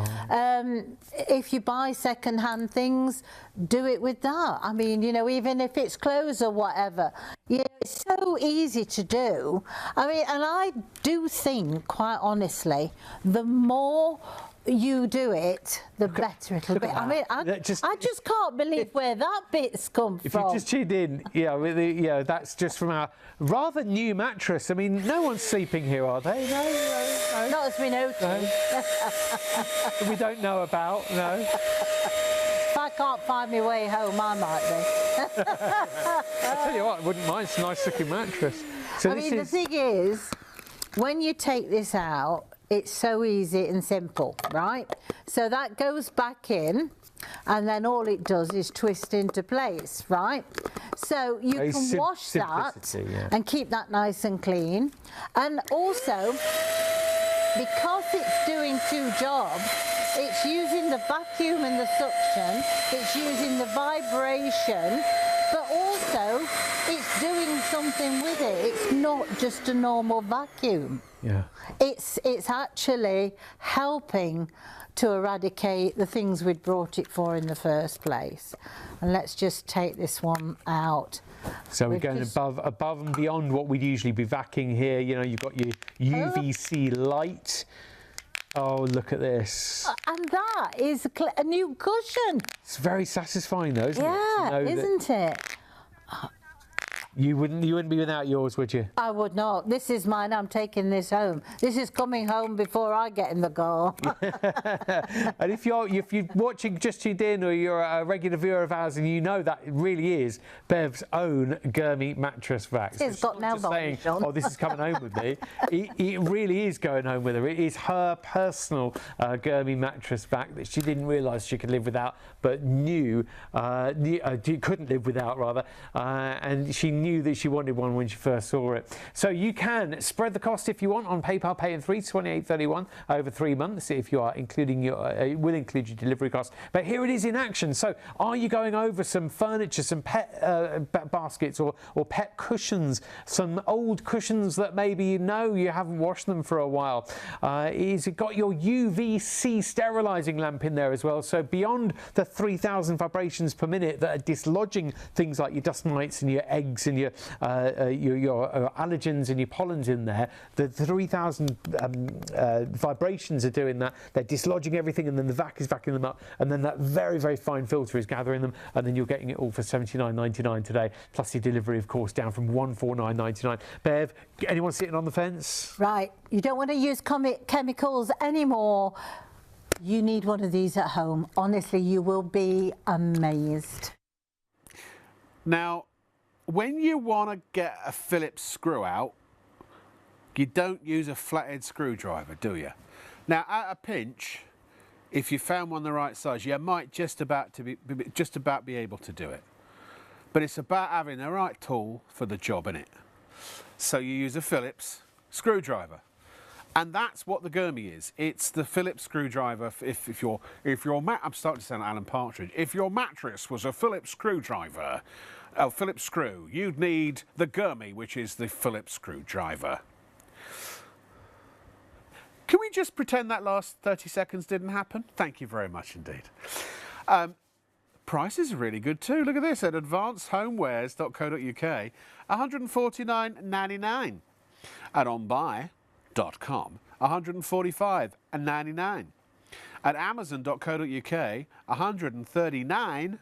If you buy second-hand things, do it with that. I mean, you know, even if it's clothes or whatever, yeah, it's so easy to do. I mean, and I do think, quite honestly, the more you do it, the better it'll be. I mean, I just can't believe where that bit's come from. If you just tuned in, that's just from our rather new mattress. I mean, no one's sleeping here, are they? No. Not as we know to. No. We don't know about, no. If I can't find my way home, I might be. I tell you what, I wouldn't mind. It's a nice looking mattress. So I mean, the thing is, when you take this out, it's so easy and simple, right? So that goes back in, and then all it does is twist into place, right? So you can wash that and keep that nice and clean. And also, because it's doing two jobs, it's using the vacuum and the suction, it's using the vibration, but also it's doing something with it. It's not just a normal vacuum. Yeah. It's actually helping to eradicate the things we'd brought it for in the first place. And let's just take this one out. So we're going above and beyond what we'd usually be vacuuming here. You know, you've got your UVC light. Oh, look at this. And that is a new cushion. It's very satisfying though, isn't it? Yeah, isn't it? You wouldn't be without yours, would you? I would not. This is mine. I'm taking this home. This is coming home before I get in the car. And if you're watching Just Tuned In, or you're a regular viewer of ours, and you know that it really is Bev's own Gurmy mattress vac. It's got nail varnish on. Oh, this is coming home with me. It really is going home with her. It is her personal Gurmy mattress vac that she didn't realise she could live without, but couldn't live without rather, and she knew that she wanted one when she first saw it. So you can spread the cost if you want on PayPal Pay in 3, $28.31 over 3 months if you are including your, it will include your delivery costs. But here it is in action. So are you going over some furniture, some pet baskets or pet cushions, some old cushions that maybe you know you haven't washed them for a while? Is it got your UVC sterilising lamp in there as well? So beyond the 3,000 vibrations per minute that are dislodging things like your dust mites and your eggs and your allergens and your pollens in there, the 3,000 vibrations are doing that. They're dislodging everything, and then the vac is vacuuming them up, and then that very, very fine filter is gathering them, and then you're getting it all for $79.99 today, plus your delivery, of course, down from $149.99. Bev, anyone sitting on the fence? Right, you don't want to use chemicals anymore. You need one of these at home. Honestly, you will be amazed. Now, when you want to get a Phillips screw out, you don't use a flathead screwdriver, do you? Now, at a pinch, if you found one the right size, you might just about be able to do it. But it's about having the right tool for the job, innit? So you use a Phillips screwdriver. And that's what the Gurmy is. It's the Phillips screwdriver. If your I'm starting to sound Alan Partridge. If your mattress was a Phillips screwdriver, a Phillips screw, you'd need the Gurmy, which is the Phillips screwdriver. Can we just pretend that last 30 seconds didn't happen? Thank you very much indeed. Prices are really good too. Look at this at advancedhomewares.co.uk, $149.99. At onbuy.com, $145.99. At amazon.co.uk, £139.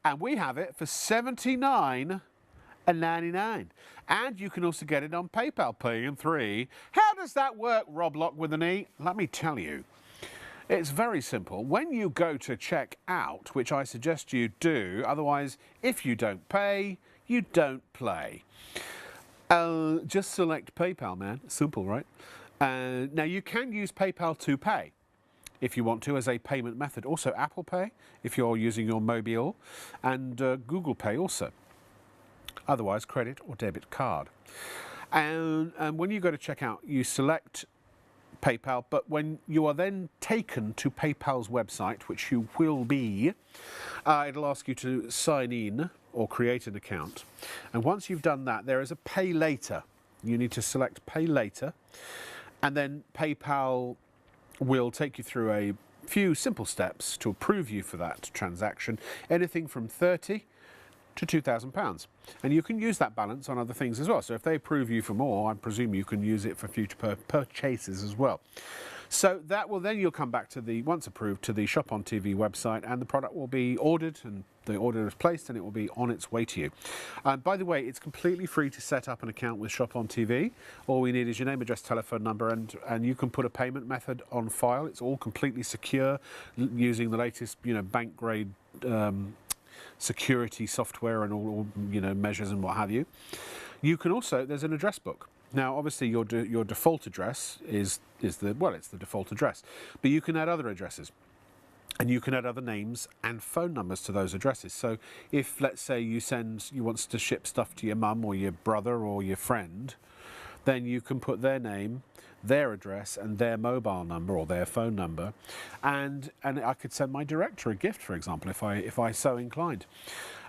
And we have it for $79.99. And you can also get it on PayPal Pay in 3. How does that work, Rob Lock with an E? Let me tell you. It's very simple. When you go to check out, which I suggest you do, otherwise, if you don't pay, you don't play. Just select PayPal, man. Simple, right? Now, you can use PayPal to pay if you want to as a payment method. Also, Apple Pay if you're using your mobile, and Google Pay also. Otherwise, credit or debit card. And when you go to check out, you select PayPal, but when you are then taken to PayPal's website, which you will be, it'll ask you to sign in or create an account. And once you've done that, there is a pay later. You need to select pay later, and then PayPal will take you through a few simple steps to approve you for that transaction, anything from £30 to £2,000. And you can use that balance on other things as well. So if they approve you for more, I presume you can use it for future purchases as well. So that will then, you'll come back to the, once approved, to the Shop on TV website, and the product will be ordered, and the order is placed, and it will be on its way to you. By the way, it's completely free to set up an account with Shop on TV. All we need is your name, address, telephone number, and you can put a payment method on file. It's all completely secure, using the latest, bank grade security software and all measures and what have you. You can also, there's an address book. Now, obviously, your default address is it's the default address, but you can add other addresses, and you can add other names and phone numbers to those addresses. So, if let's say you want to ship stuff to your mum or your brother or your friend, then you can put their name, their address, and their mobile number or their phone number, and I could send my director a gift, for example, if I so inclined,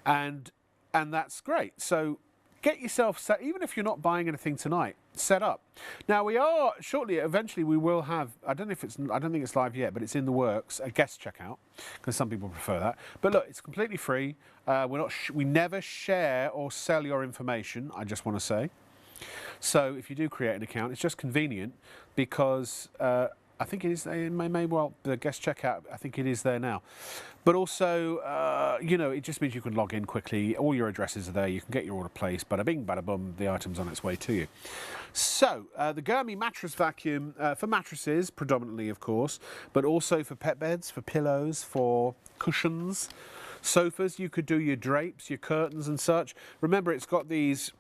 and that's great. So get yourself set, even if you're not buying anything tonight, set up. Now we are eventually we will have, I don't think it's live yet, but it's in the works, a guest checkout, because some people prefer that. But look, it's completely free. We never share or sell your information, I just want to say. So if you do create an account, it's just convenient because I think it is, the guest checkout, I think it is there now. But also, you know, it just means you can log in quickly. All your addresses are there. You can get your order placed. Bada bing, bada bum, the item's on its way to you. So, the Gurmy mattress vacuum for mattresses, predominantly, of course, but also for pet beds, for pillows, for cushions, sofas. You could do your drapes, your curtains and such. Remember, it's got these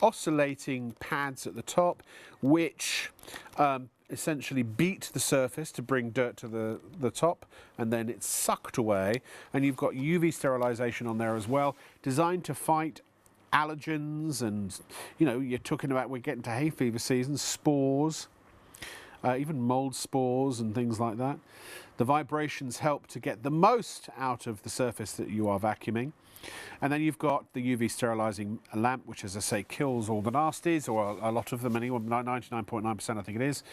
oscillating pads at the top, which essentially beat the surface to bring dirt to the top, and then it's sucked away. And you've got UV sterilization on there as well, designed to fight allergens and, you know, you're talking about, we're getting to hay fever season, spores, even mold spores and things like that. The vibrations help to get the most out of the surface that you are vacuuming. And then you've got the UV sterilising lamp, which, as I say, kills all the nasties, or a lot of them anyway, 99.9% I think it is,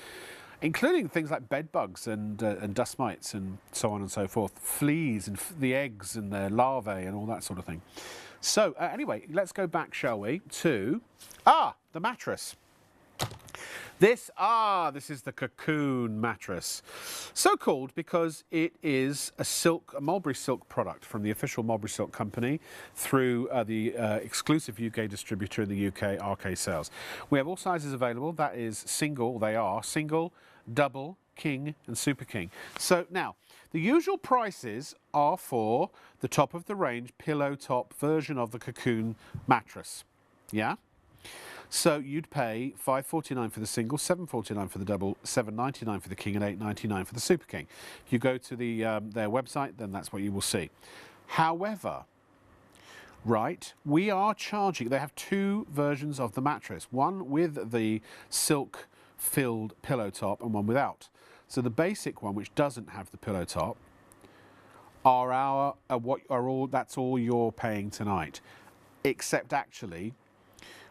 including things like bed bugs and dust mites and so on and so forth, fleas and the eggs and their larvae and all that sort of thing. So anyway, let's go back, shall we, to the mattress. This is the Kakoon mattress. So called because it is a mulberry silk product from the official mulberry silk company through the exclusive UK distributor in the UK, RK Sales. We have all sizes available. That is single, double, king and super king. So now, the usual prices are for the top of the range pillow top version of the Kakoon mattress. Yeah? So you'd pay £5.49 for the single, £7.49 for the double, £7.99 for the king, and £8.99 for the super king. If you go to their website, then that's what you will see. However, right, we are charging. They have two versions of the mattress: one with the silk-filled pillow top, and one without. So the basic one, which doesn't have the pillow top, that's all you're paying tonight. Except actually,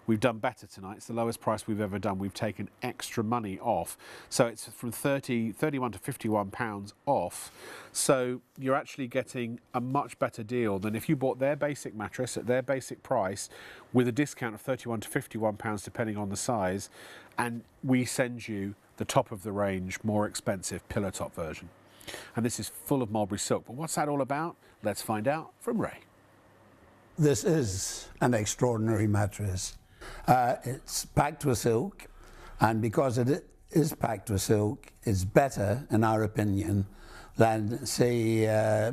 we've done better tonight. It's the lowest price we've ever done. We've taken extra money off. So it's from £31 to £51 off. So you're actually getting a much better deal than if you bought their basic mattress at their basic price with a discount of £31 to £51 depending on the size. And we send you the top of the range, more expensive pillow top version. And this is full of mulberry silk. But what's that all about? Let's find out from Ray. This is an extraordinary mattress. It's packed with silk, and because it is packed with silk, it's better, in our opinion, than, say,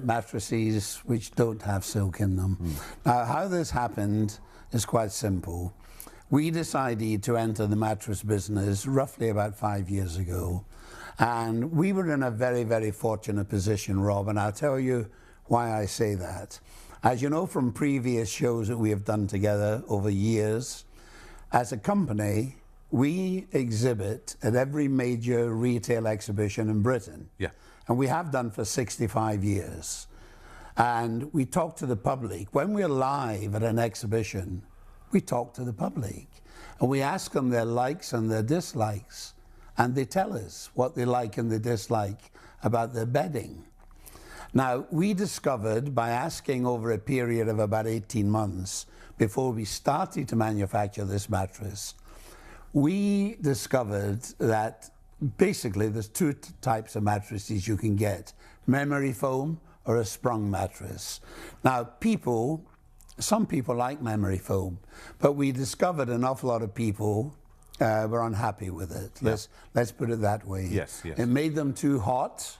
mattresses which don't have silk in them. Now, how this happened is quite simple. We decided to enter the mattress business roughly about 5 years ago, and we were in a very, very fortunate position, Rob, and I'll tell you why I say that. As you know from previous shows that we have done together over years, as a company, we exhibit at every major retail exhibition in Britain. Yeah. And we have done for 65 years. And we talk to the public. When we're live at an exhibition, we talk to the public. And we ask them their likes and their dislikes. And they tell us what they like and they dislike about their bedding. Now, we discovered by asking over a period of about 18 months before we started to manufacture this mattress, we discovered that basically there's two types of mattresses you can get: memory foam or a sprung mattress. Now, some people like memory foam, but we discovered an awful lot of people were unhappy with it. Yeah. Let's put it that way. Yes, yes. It made them too hot,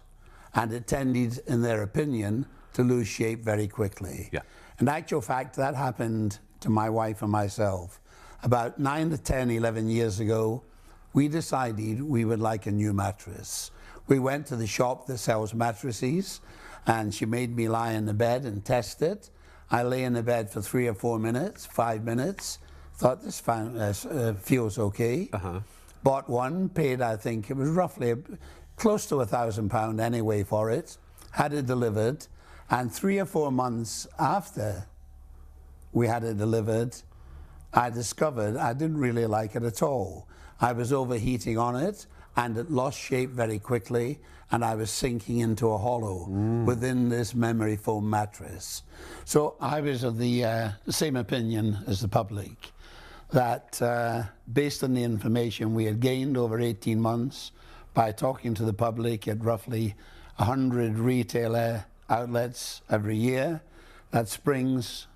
and it tended, in their opinion, to lose shape very quickly. Yeah. In actual fact, that happened to my wife and myself. About 9 to 10, 11 years ago, we decided we would like a new mattress. We went to the shop that sells mattresses, and she made me lie in the bed and test it. I lay in the bed for 3 or 4 minutes, 5 minutes, thought this feels okay. Bought one, paid, I think, it was roughly close to £1,000 anyway for it, had it delivered, and 3 or 4 months after we had it delivered, I discovered I didn't really like it at all. I was overheating on it, and it lost shape very quickly, and I was sinking into a hollow within this memory foam mattress. So I was of the same opinion as the public, that based on the information we had gained over 18 months by talking to the public at roughly 100 retail outlets every year, that springs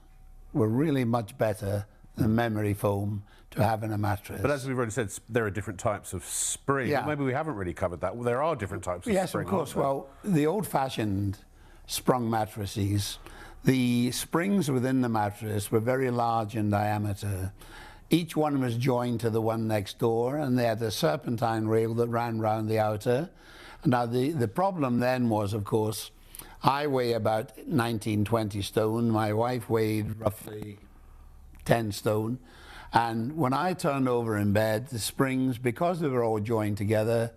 were really much better than memory foam to have in a mattress. But as we've already said, there are different types of spring. Yeah. Maybe we haven't really covered that. Well, there are different types of Yes, spring. of course. aren't there? Well, the old-fashioned sprung mattresses, the springs within the mattress were very large in diameter. Each one was joined to the one next door, and they had a serpentine rail that ran round the outer. Now, the problem then was, of course, I weigh about 19, 20 stone. My wife weighed roughly 10 stone. And when I turned over in bed, the springs, because they were all joined together,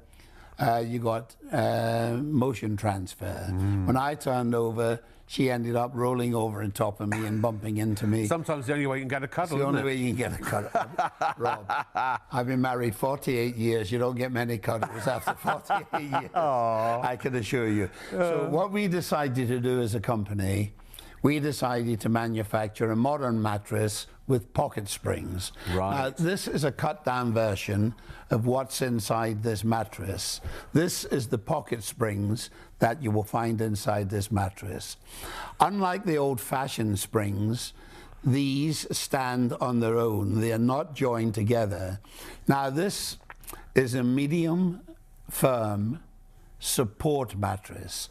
you got motion transfer. When I turned over, she ended up rolling over on top of me and bumping into me. Sometimes the only way you can get a cuddle, It's the isn't only it? way you can get a cuddle. Rob, I've been married 48 years. You don't get many cuddles after 48 years. I can assure you. So what we decided to do as a company, we decided to manufacture a modern mattress with pocket springs. Right. Now, this is a cut-down version of what's inside this mattress. This is the pocket springs that you will find inside this mattress. Unlike the old-fashioned springs, these stand on their own. They are not joined together. Now, this is a medium firm support mattress.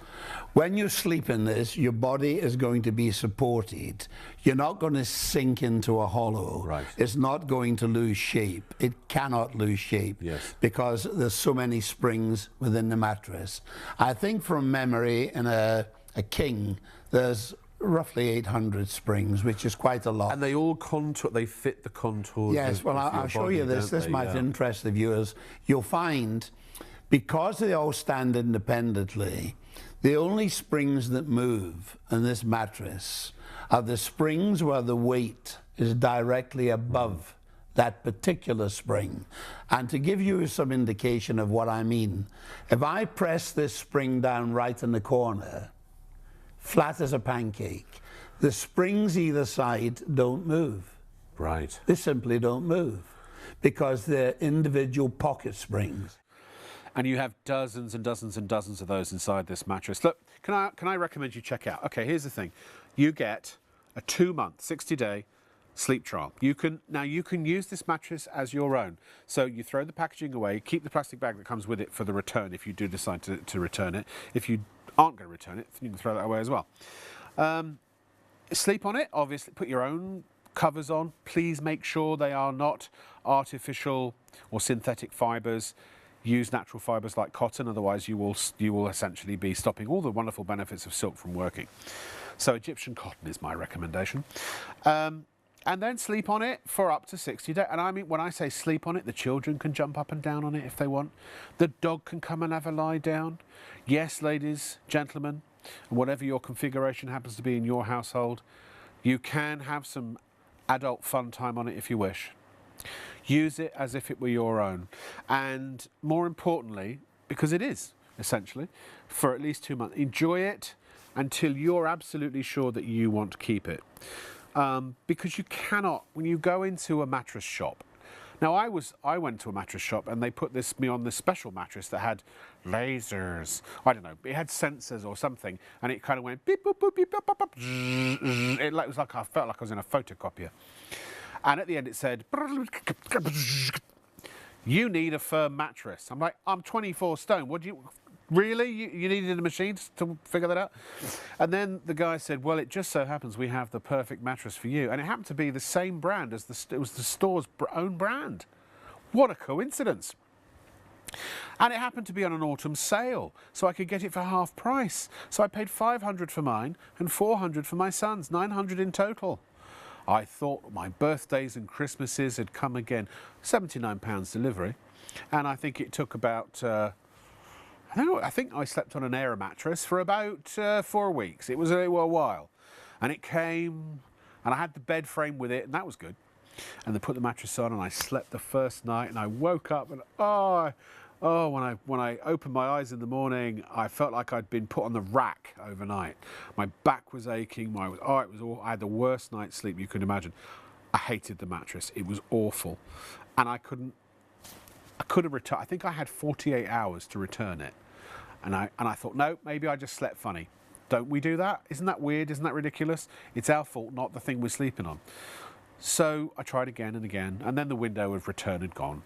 When you sleep in this, your body is going to be supported. You're not going to sink into a hollow. Right. It's not going to lose shape. It cannot lose shape. Yes. Because there's so many springs within the mattress. I think from memory in a king, there's roughly 800 springs, which is quite a lot. And they all contour, they fit the contours. Yes, well, of your I'll show body, you this. don't This they? might Yeah. interest the viewers. You'll find, because they all stand independently, the only springs that move in this mattress are the springs where the weight is directly above that particular spring. And to give you some indication of what I mean, if I press this spring down right in the corner, flat as a pancake, the springs either side don't move. Right. They simply don't move because they're individual pocket springs. And you have dozens and dozens and dozens of those inside this mattress. Look, can I recommend you check out? Okay, here's the thing. You get a 2-month, 60-day sleep trial. You can use this mattress as your own. So you throw the packaging away, keep the plastic bag that comes with it for the return if you do decide to return it. If you aren't going to return it, you can throw that away as well. Sleep on it, obviously, put your own covers on. Please make sure they are not artificial or synthetic fibres. Use natural fibres like cotton, otherwise you will essentially be stopping all the wonderful benefits of silk from working. So Egyptian cotton is my recommendation. And then sleep on it for up to 60 days. And I mean, when I say sleep on it, the children can jump up and down on it if they want. The dog can come and have a lie down. Yes, ladies, gentlemen, and whatever your configuration happens to be in your household, you can have some adult fun time on it if you wish. Use it as if it were your own. And more importantly, because it is, essentially, for at least 2 months, enjoy it until you're absolutely sure that you want to keep it. Because you cannot, when you go into a mattress shop. Now I went to a mattress shop and they put me on this special mattress that had lasers. I don't know, it had sensors or something, and it kind of went beep boop boop beep boop boop boop. It was like I felt like I was in a photocopier. And at the end it said, you need a firm mattress. I'm like, I'm 24 stone. What do you, really? You needed a machine to figure that out? And then the guy said, well, it just so happens we have the perfect mattress for you. And it happened to be the same brand as it was the store's own brand. What a coincidence. And it happened to be on an autumn sale, so I could get it for half price. So I paid 500 for mine and 400 for my son's, 900 in total. I thought my birthdays and Christmases had come again. £79 delivery, and I think it took about, I think I slept on an air mattress for about 4 weeks. It was a while, and it came, and I had the bed frame with it, and that was good. and they put the mattress on, and I slept the first night, and I woke up and when I opened my eyes in the morning, I felt like I'd been put on the rack overnight. My back was aching. I had the worst night's sleep you could imagine. I hated the mattress. It was awful, and I couldn't return. I think I had 48 hours to return it, and I thought, no, maybe I just slept funny. Don't we do that? Isn't that weird? Isn't that ridiculous? It's our fault, not the thing we're sleeping on. So I tried again and again, and then the window of return had gone,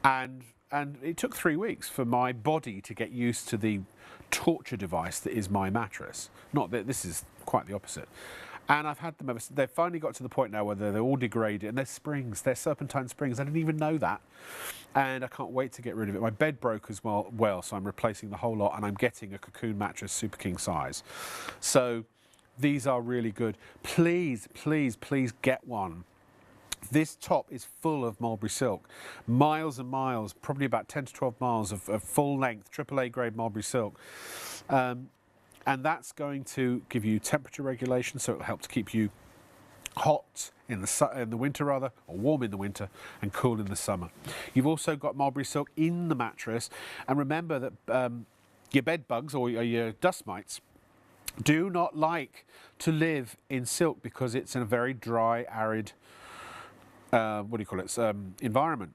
and it took 3 weeks for my body to get used to the torture device that is my mattress. Not that this is quite the opposite. And I've had them ever. They've finally got to the point now where they're all degraded, and they're springs. They're serpentine springs. I didn't even know that, and I can't wait to get rid of it. My bed broke as well, so I'm replacing the whole lot, and I'm getting a Kokoon mattress, super king size. So these are really good. Please, please, please get one. This top is full of mulberry silk, miles and miles, probably about 10 to 12 miles of full length AAA grade mulberry silk. And that's going to give you temperature regulation, so it'll help to keep you hot in the winter or warm in the winter, and cool in the summer. You've also got mulberry silk in the mattress, and remember that your bed bugs or your dust mites do not like to live in silk because it's in a very dry, arid, environment.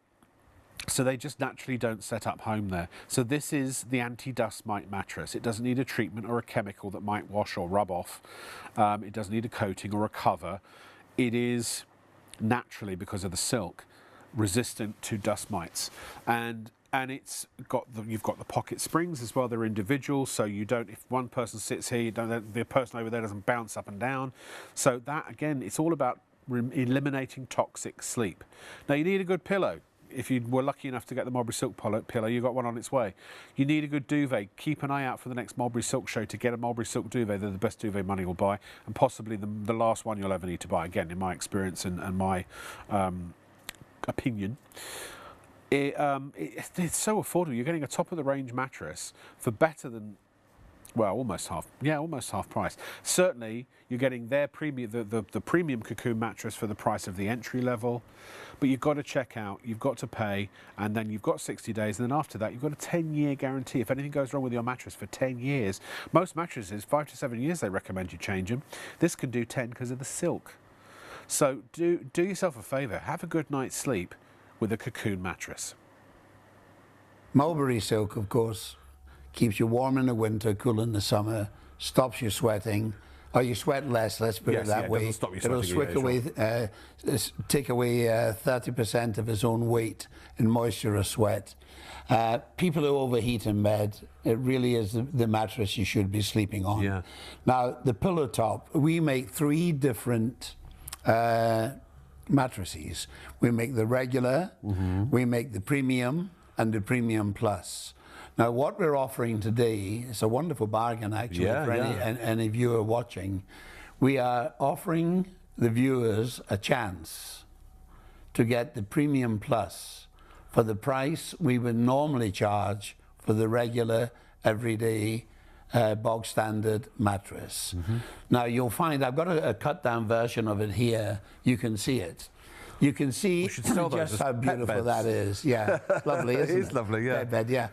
So they just naturally don't set up home there. So this is the anti-dust mite mattress. It doesn't need a treatment or a chemical that might wash or rub off. It doesn't need a coating or a cover. It is naturally, because of the silk, resistant to dust mites. And it's got you've got the pocket springs as well. They're individual, so you don't. If one person sits here, the person over there doesn't bounce up and down. So that again, it's all about eliminating toxic sleep. Now you need a good pillow. If you were lucky enough to get the mulberry silk pillow, you got one on its way. You need a good duvet. Keep an eye out for the next mulberry silk show to get a mulberry silk duvet. They're the best duvet money will buy, and possibly the last one you'll ever need to buy. Again, in my experience and my opinion. It's so affordable. You're getting a top of the range mattress for better than, well, almost half price. Certainly, you're getting their premium, the premium Kokoon mattress for the price of the entry level. But you've got to check out, you've got to pay, and then you've got 60 days, and then after that, you've got a 10-year guarantee. If anything goes wrong with your mattress for 10 years, most mattresses, 5 to 7 years, they recommend you change them. This can do 10 because of the silk. So do yourself a favour, have a good night's sleep with a Kokoon mattress. Mulberry silk, of course, keeps you warm in the winter, cool in the summer, stops you sweating. Or you sweat less, let's put it that way. It'll take away 30% of its own weight in moisture or sweat. People who overheat in bed, it really is the mattress you should be sleeping on. Yeah. Now, the pillow top, we make 3 different mattresses. We make the regular, we make the premium, and the premium plus. Now, what we're offering today is a wonderful bargain, actually, for any viewer watching. We are offering the viewers a chance to get the Premium Plus for the price we would normally charge for the regular, everyday, bog standard mattress. Now, you'll find I've got a cut-down version of it here. You can see it. You can see just how beautiful that is. Yeah, lovely, isn't it? It is lovely, yeah. Bed, yeah.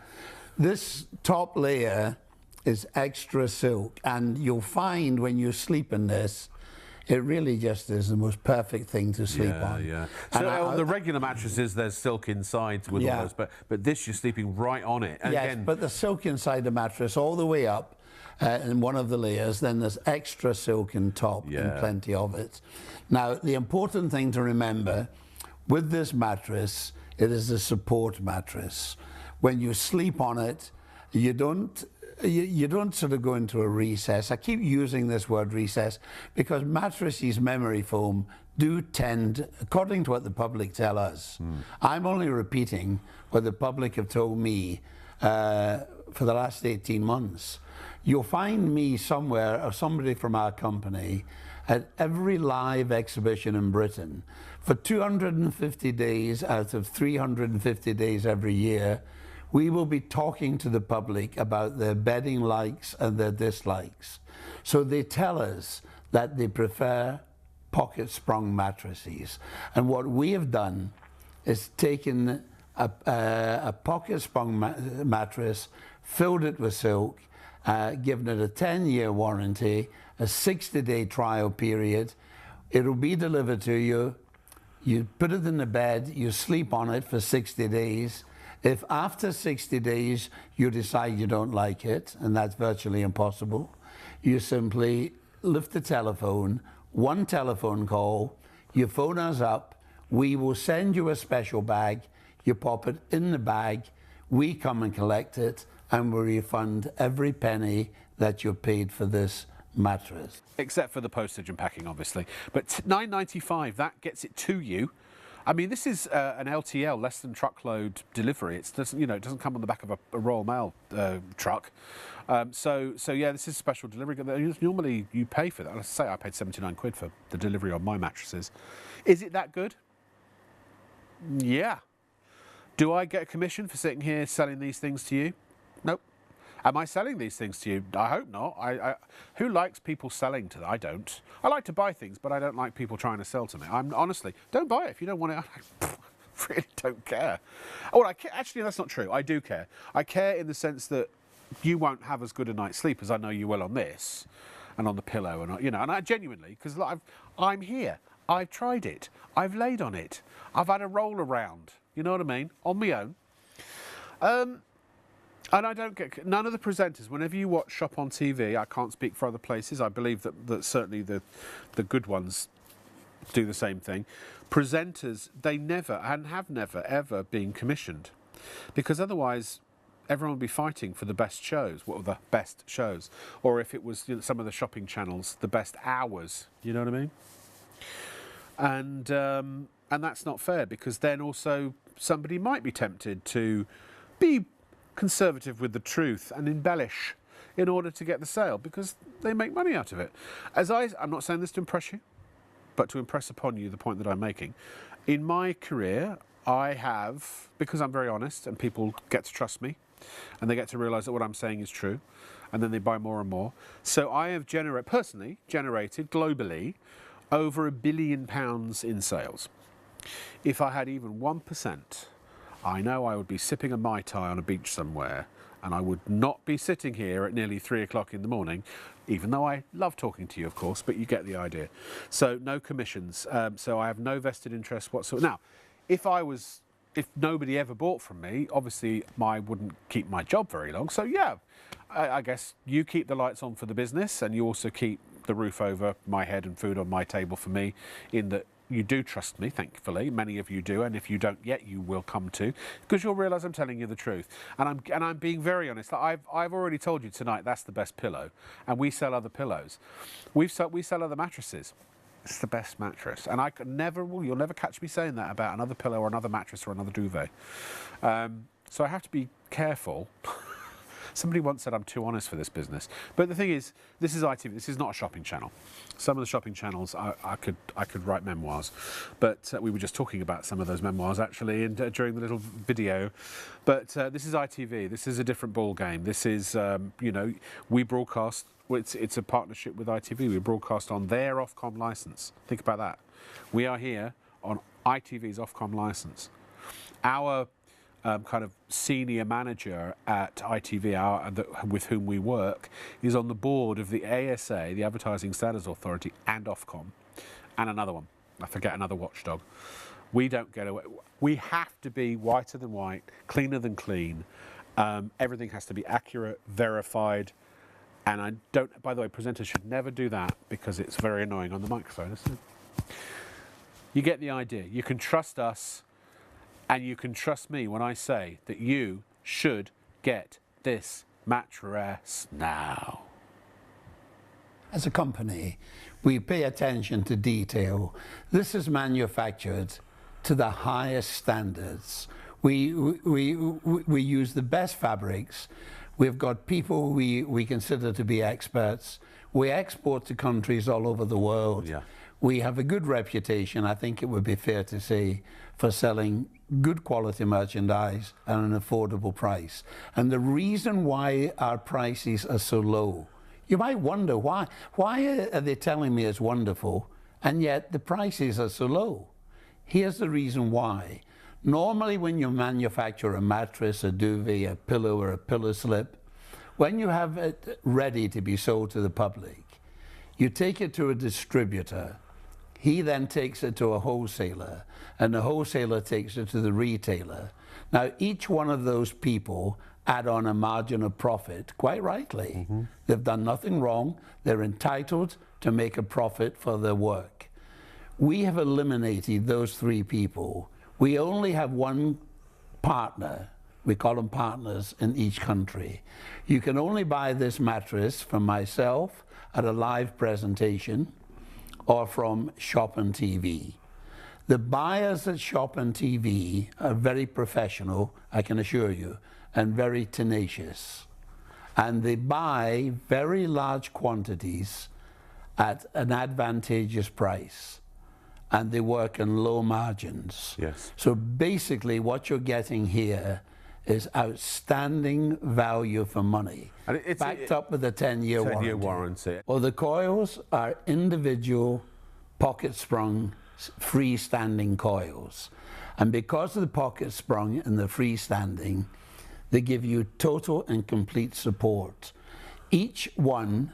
This top layer is extra silk, and you'll find when you sleep in this, it really just is the most perfect thing to sleep on. Yeah. So on the regular mattresses, there's silk inside with all those, but this you're sleeping right on it. And yes, again, but the silk inside the mattress all the way up in one of the layers, then there's extra silk in top and plenty of it. Now, the important thing to remember with this mattress, it is a support mattress. When you sleep on it, you don't sort of go into a recess. I keep using this word recess because mattresses, memory foam, do tend, according to what the public tell us, I'm only repeating what the public have told me for the last 18 months. You'll find me somewhere, or somebody from our company, at every live exhibition in Britain. For 250 days out of 350 days every year, we will be talking to the public about their bedding likes and their dislikes. So they tell us that they prefer pocket sprung mattresses. And what we have done is taken a pocket sprung mattress, filled it with silk, given it a 10-year warranty, a 60-day trial period. It'll be delivered to you. You put it in the bed, you sleep on it for 60 days. If after 60 days you decide you don't like it, and that's virtually impossible, you simply lift the telephone, one telephone call, you phone us up, we will send you a special bag, you pop it in the bag, we come and collect it, and we refund every penny that you paid for this mattress. Except for the postage and packing, obviously. But £9.95, that gets it to you. I mean, this is an LTL, less than truckload delivery. It doesn't, you know, it doesn't come on the back of a Royal Mail truck. So yeah, this is special delivery. Normally you pay for that. Let's say I paid 79 quid for the delivery on my mattresses. Is it that good? Yeah. Do I get a commission for sitting here selling these things to you? Nope. Am I selling these things to you? I hope not. Who likes people selling to them? I don't. I like to buy things, but I don't like people trying to sell to me. Honestly, don't buy it if you don't want it. I really don't care. Oh, actually, that's not true. I do care. I care in the sense that you won't have as good a night's sleep as I know you will on this, and on the pillow, and you know. And I genuinely, because I'm here. I've tried it. I've laid on it. I've had a roll around. You know what I mean? On my own. And I don't get, none of the presenters, whenever you watch Shop on TV, I can't speak for other places, I believe that certainly the good ones do the same thing. Presenters, they never, and have never, ever been commissioned. Because otherwise, everyone would be fighting for the best shows, well, the best shows. Or if it was, you know, some of the shopping channels, the best hours, you know what I mean? And that's not fair, because then also somebody might be tempted to be conservative with the truth and embellish in order to get the sale, because they make money out of it. I'm not saying this to impress you, but to impress upon you the point that I'm making. In my career, I have, because I'm very honest and people get to trust me and they get to realise that what I'm saying is true, and then they buy more and more. So I have personally generated globally over £1 billion in sales. If I had even 1%, I know I would be sipping a Mai Tai on a beach somewhere, and I would not be sitting here at nearly 3 o'clock in the morning, even though I love talking to you, of course, but you get the idea. So no commissions. So I have no vested interest whatsoever. Now, if nobody ever bought from me, obviously I wouldn't keep my job very long. So yeah, I guess you keep the lights on for the business, and you also keep the roof over my head and food on my table for me, in that you do trust me, thankfully. Many of you do, and if you don't yet, you will come to, because you'll realise I'm telling you the truth. And I'm being very honest. I've already told you tonight that's the best pillow, and we sell other pillows. We sell other mattresses. It's the best mattress, and you'll never catch me saying that about another pillow or another mattress or another duvet. So I have to be careful. Somebody once said I'm too honest for this business. But the thing is, this is ITV, this is not a shopping channel. Some of the shopping channels, I could write memoirs. But we were just talking about some of those memoirs, actually, during the little video. But this is ITV. This is a different ball game. This is, you know, we broadcast, it's a partnership with ITV. We broadcast on their Ofcom licence. Think about that. We are here on ITV's Ofcom licence. Our kind of senior manager at ITV, with whom we work, is on the board of the ASA, the Advertising Standards Authority, and Ofcom, and another one. I forget, another watchdog. We don't get away. We have to be whiter than white, cleaner than clean. Everything has to be accurate, verified, and I don't. By the way, presenters should never do that, because it's very annoying on the microphone, isn't it? You get the idea. You can trust us. And you can trust me when I say that you should get this mattress now. As a company, we pay attention to detail. This is manufactured to the highest standards. We use the best fabrics. We've got people we consider to be experts. We export to countries all over the world. Yeah. We have a good reputation, I think it would be fair to say, for selling good quality merchandise at an affordable price. And the reason why our prices are so low, you might wonder why are they telling me it's wonderful and yet the prices are so low. Here's the reason why. Normally when you manufacture a mattress, a duvet, a pillow, or a pillow slip, when you have it ready to be sold to the public, you take it to a distributor. He then takes it to a wholesaler, and the wholesaler takes it to the retailer. Now, each one of those people add on a margin of profit, quite rightly. They've done nothing wrong. They're entitled to make a profit for their work. We have eliminated those three people. We only have one partner. We call them partners in each country. You can only buy this mattress from myself at a live presentation or from Shop and TV. The buyers at Shop and TV are very professional, I can assure you, and very tenacious. And they buy very large quantities at an advantageous price. And they work in low margins. Yes. So basically what you're getting here is outstanding value for money, and it's backed up with a 10-year warranty. 10-year warranty. Well, the coils are individual pocket-sprung freestanding coils. And because of the pocket sprung and the freestanding, they give you total and complete support. Each one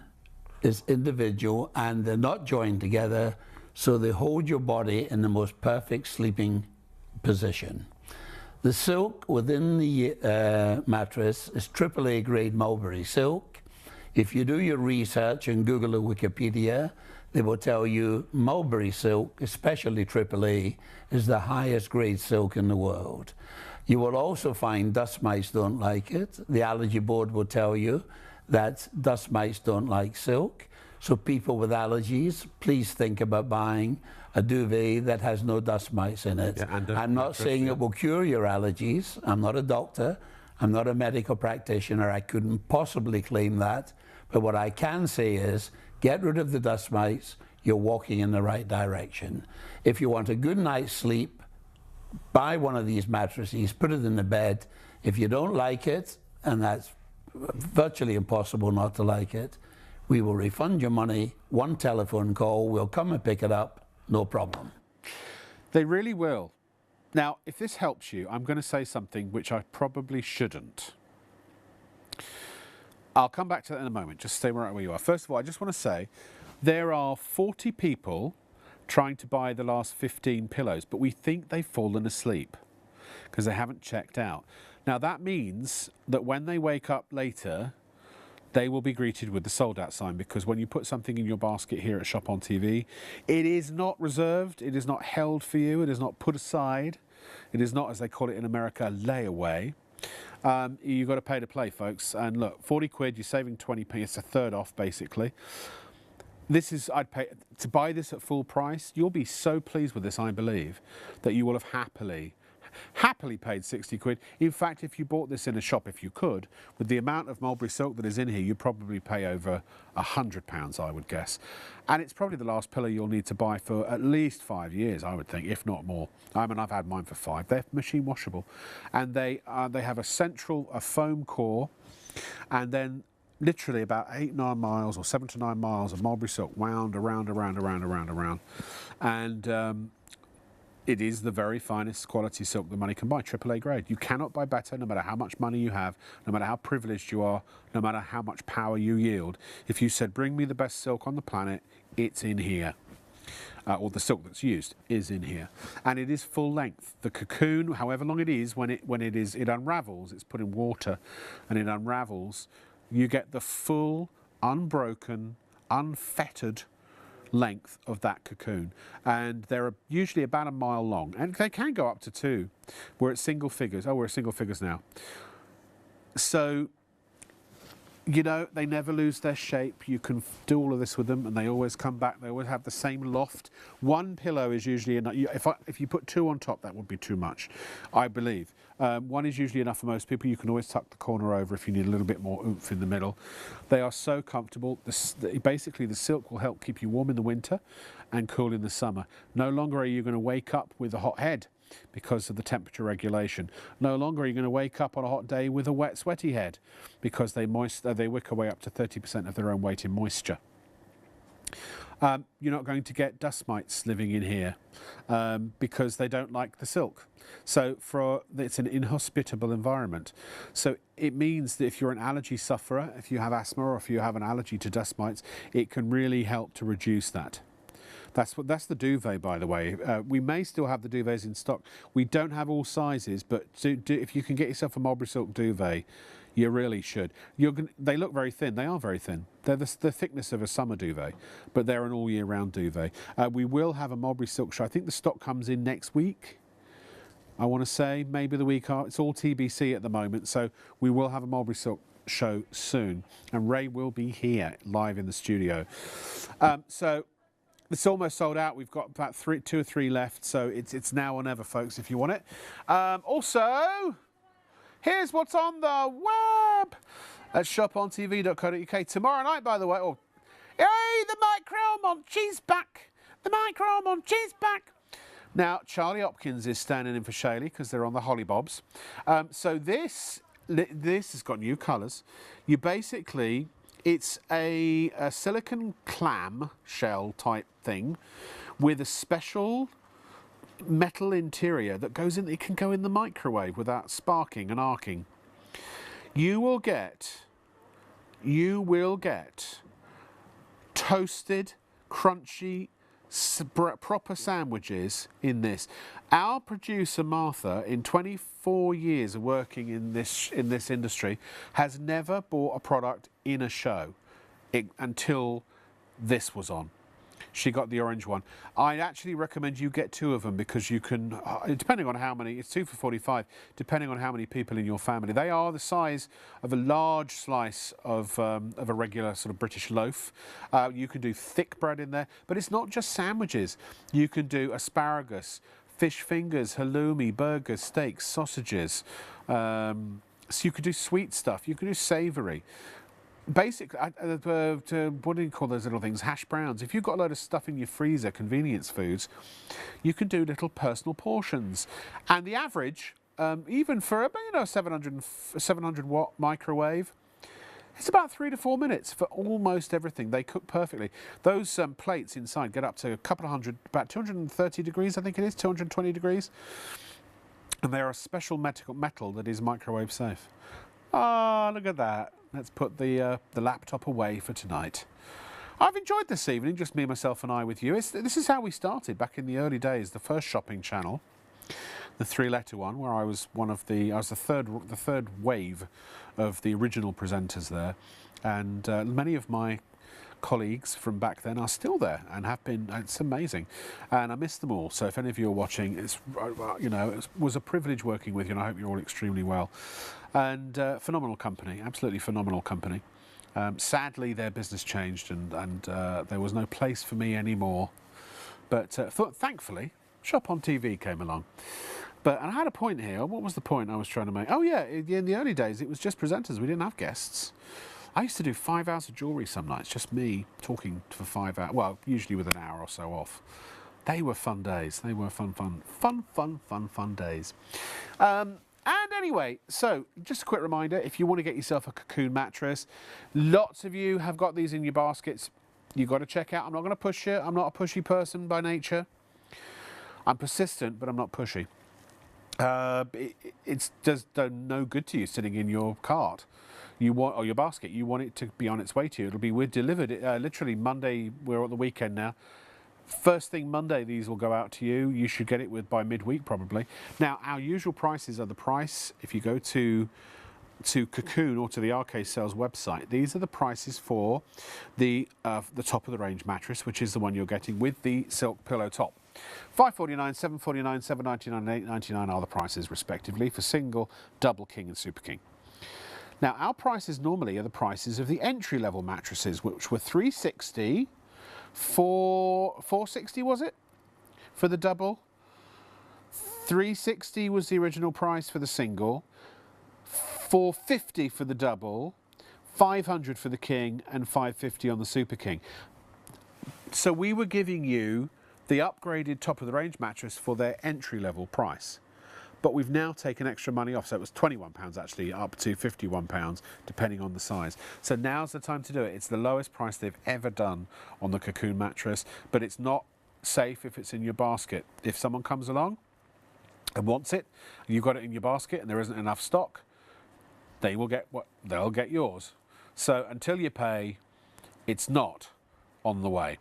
is individual and they're not joined together, so they hold your body in the most perfect sleeping position. The silk within the mattress is AAA grade mulberry silk. If you do your research and Google or Wikipedia, they will tell you mulberry silk, especially AAA, is the highest grade silk in the world. You will also find dust mites don't like it. The allergy board will tell you that dust mites don't like silk. So people with allergies, please think about buying a duvet that has no dust mites in it. Yeah, I'm not saying it will cure your allergies. I'm not a doctor. I'm not a medical practitioner. I couldn't possibly claim that. But what I can say is, get rid of the dust mites, you're walking in the right direction. If you want a good night's sleep, buy one of these mattresses, put it in the bed. If you don't like it, and that's virtually impossible not to like it, we will refund your money, one telephone call, we'll come and pick it up, no problem. They really will. Now, if this helps you, I'm going to say something which I probably shouldn't. I'll come back to that in a moment, just stay right where you are. First of all, I just want to say, there are 40 people trying to buy the last 15 pillows, but we think they've fallen asleep because they haven't checked out. Now, that means that when they wake up later, they will be greeted with the sold out sign, because when you put something in your basket here at Shop on TV, it is not reserved, it is not held for you, it is not put aside, it is not, as they call it in America, layaway. You've got to pay to play, folks. And look, 40 quid, you're saving 20p, it's a third off basically. This is, I'd pay, to buy this at full price, you'll be so pleased with this, I believe, that you will have happily paid 60 quid. In fact, if you bought this in a shop, if you could, with the amount of mulberry silk that is in here, you'd probably pay over £100, I would guess. And it's probably the last pillow you'll need to buy for at least 5 years, I would think, if not more. I mean, I've had mine for 5. They're machine washable. And they have a foam core, and then literally about 8-9 miles or 7 to 9 miles of mulberry silk wound around. And it is the very finest quality silk the money can buy, AAA grade. You cannot buy better, no matter how much money you have, no matter how privileged you are, no matter how much power you yield. If you said, bring me the best silk on the planet, it's in here. Or the silk that's used is in here. And it is full length. The Kakoon, however long it is, when it unravels, it's put in water and it unravels, you get the full, unbroken, unfettered length of that Kakoon, and they're usually about a mile long, and they can go up to 2. We're at single figures. Oh, we're at single figures now. So, you know, they never lose their shape. You can do all of this with them, and they always come back. They always have the same loft. One pillow is usually enough. If you put 2 on top, that would be too much, I believe. One is usually enough for most people. You can always tuck the corner over if you need a little bit more oomph in the middle. They are so comfortable. Basically, the silk will help keep you warm in the winter and cool in the summer. No longer are you going to wake up with a hot head because of the temperature regulation. No longer are you going to wake up on a hot day with a wet, sweaty head because they wick away up to 30% of their own weight in moisture. You're not going to get dust mites living in here because they don't like the silk. So it's an inhospitable environment. So it means that if you're an allergy sufferer, if you have asthma or if you have an allergy to dust mites, it can really help to reduce that. That's the duvet, by the way. We may still have the duvets in stock. We don't have all sizes, but if you can get yourself a mulberry silk duvet, you really should. They look very thin. They are very thin. They're the thickness of a summer duvet, but they're an all year round duvet. We will have a mulberry silk show. I think the stock comes in next week. I want to say maybe the week after. It's all TBC at the moment, so we will have a mulberry silk show soon, and Ray will be here live in the studio. So it's almost sold out. We've got about 2 or 3 left, so it's now or never, folks, if you want it. Also, here's what's on the web at shopontv.co.uk. Tomorrow night, by the way, hey, the micro munchie's back. The micro munchie's back. Now, Charlie Hopkins is standing in for Shaylee because they're on the Hollybobs. So this has got new colours. You basically, it's a silicon clam shell type thing with a special metal interior that goes in. It can go in the microwave without sparking and arcing. You will get toasted, crunchy, proper sandwiches in this. Our producer Martha, in 24 years of working in this industry, has never bought a product in a show until this was on. She got the orange one. I actually recommend you get 2 of them because you can, depending on how many, it's 2 for 45, depending on how many people in your family. They are the size of a large slice of a regular sort of British loaf. You can do thick bread in there, but it's not just sandwiches. You can do asparagus, fish fingers, halloumi, burgers, steaks, sausages. So you could do sweet stuff. You can do savoury. Basically, what do you call those little things? Hash browns. If you've got a load of stuff in your freezer, convenience foods, you can do little personal portions. And the average, even for a 700 watt microwave, it's about 3 to 4 minutes for almost everything. They cook perfectly. Those plates inside get up to a couple of hundred, about 230 degrees, I think it is, 220 degrees. And they're a special metal that is microwave safe. Ah, look at that. Let's put the laptop away for tonight. I've enjoyed this evening, just me, myself and I with you. This is how we started back in the early days, the first shopping channel, the 3-letter one, where I was the third wave of the original presenters there. And many of my colleagues from back then are still there and have been. It's amazing, and I miss them all. So if any of you are watching, it was a privilege working with you, and I hope you're all extremely well. And phenomenal company, absolutely phenomenal company. Sadly, their business changed, and there was no place for me anymore. But thankfully, Shop on TV came along. And I had a point here. What was the point I was trying to make? Oh yeah, in the early days, it was just presenters. We didn't have guests. I used to do 5 hours of jewellery some nights, just me talking for 5 hours, well, usually with an hour or so off. They were fun days. They were fun days. And anyway, so just a quick reminder, if you want to get yourself a Kokoon mattress, lots of you have got these in your baskets. You've got to check out. I'm not going to push you. I'm not a pushy person by nature. I'm persistent, but I'm not pushy. It's just no good to you sitting in your cart. Or your basket. You want it to be on its way to you. It'll be delivered literally Monday. We're at the weekend now. First thing Monday, these will go out to you. You should get it by midweek probably. Now, our usual prices are the price if you go to Kakoon or to the Arcade Sales website. These are the prices for the top of the range mattress, which is the one you're getting with the silk pillow top. $5.49, $7.49, $7.99, and $8.99 are the prices respectively for single, double king, and super king. Now, our prices normally are the prices of the entry-level mattresses, which were $360, $460 was it for the double? $360 was the original price for the single, $450 for the double, $500 for the king, and $550 on the super king. So we were giving you the upgraded top-of-the-range mattress for their entry-level price. but we've now taken extra money off. So it was £21 actually, up to £51, depending on the size. So now's the time to do it. It's the lowest price they've ever done on the Kokoon mattress, but it's not safe if it's in your basket. If someone comes along and wants it, you've got it in your basket and there isn't enough stock, they'll get yours. So until you pay, it's not on the way.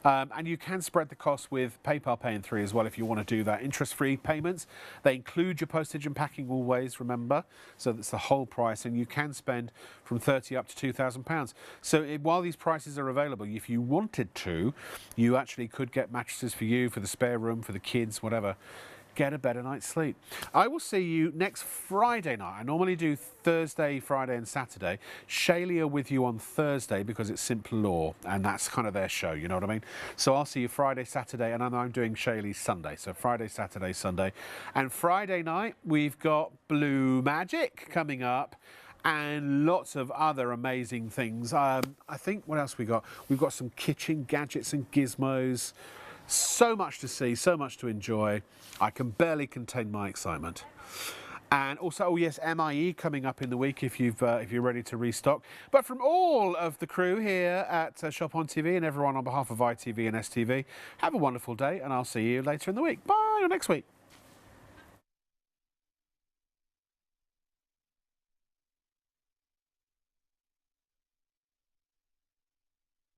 And you can spread the cost with PayPal Pay in 3 as well if you want to do that. Interest-free payments. They include your postage and packing always, remember. So that's the whole price, and you can spend from £30 up to £2,000. So while these prices are available, if you wanted to, you actually could get mattresses for you, for the spare room, for the kids, whatever. Get a better night's sleep. I will see you next Friday night. I normally do Thursday, Friday and Saturday. Shaylee are with you on Thursday because it's Simple Law and that's kind of their show, you know what I mean? So I'll see you Friday, Saturday, and I'm doing Shaylee's Sunday. So Friday, Saturday, Sunday. And Friday night, we've got Blue Magic coming up and lots of other amazing things. I think, what else we got? We've got some kitchen gadgets and gizmos. So much to see, so much to enjoy. I can barely contain my excitement. And also, oh yes, MIE coming up in the week if you're ready to restock. But from all of the crew here at Shop on TV and everyone on behalf of ITV and STV, have a wonderful day, and I'll see you later in the week. Bye, or next week.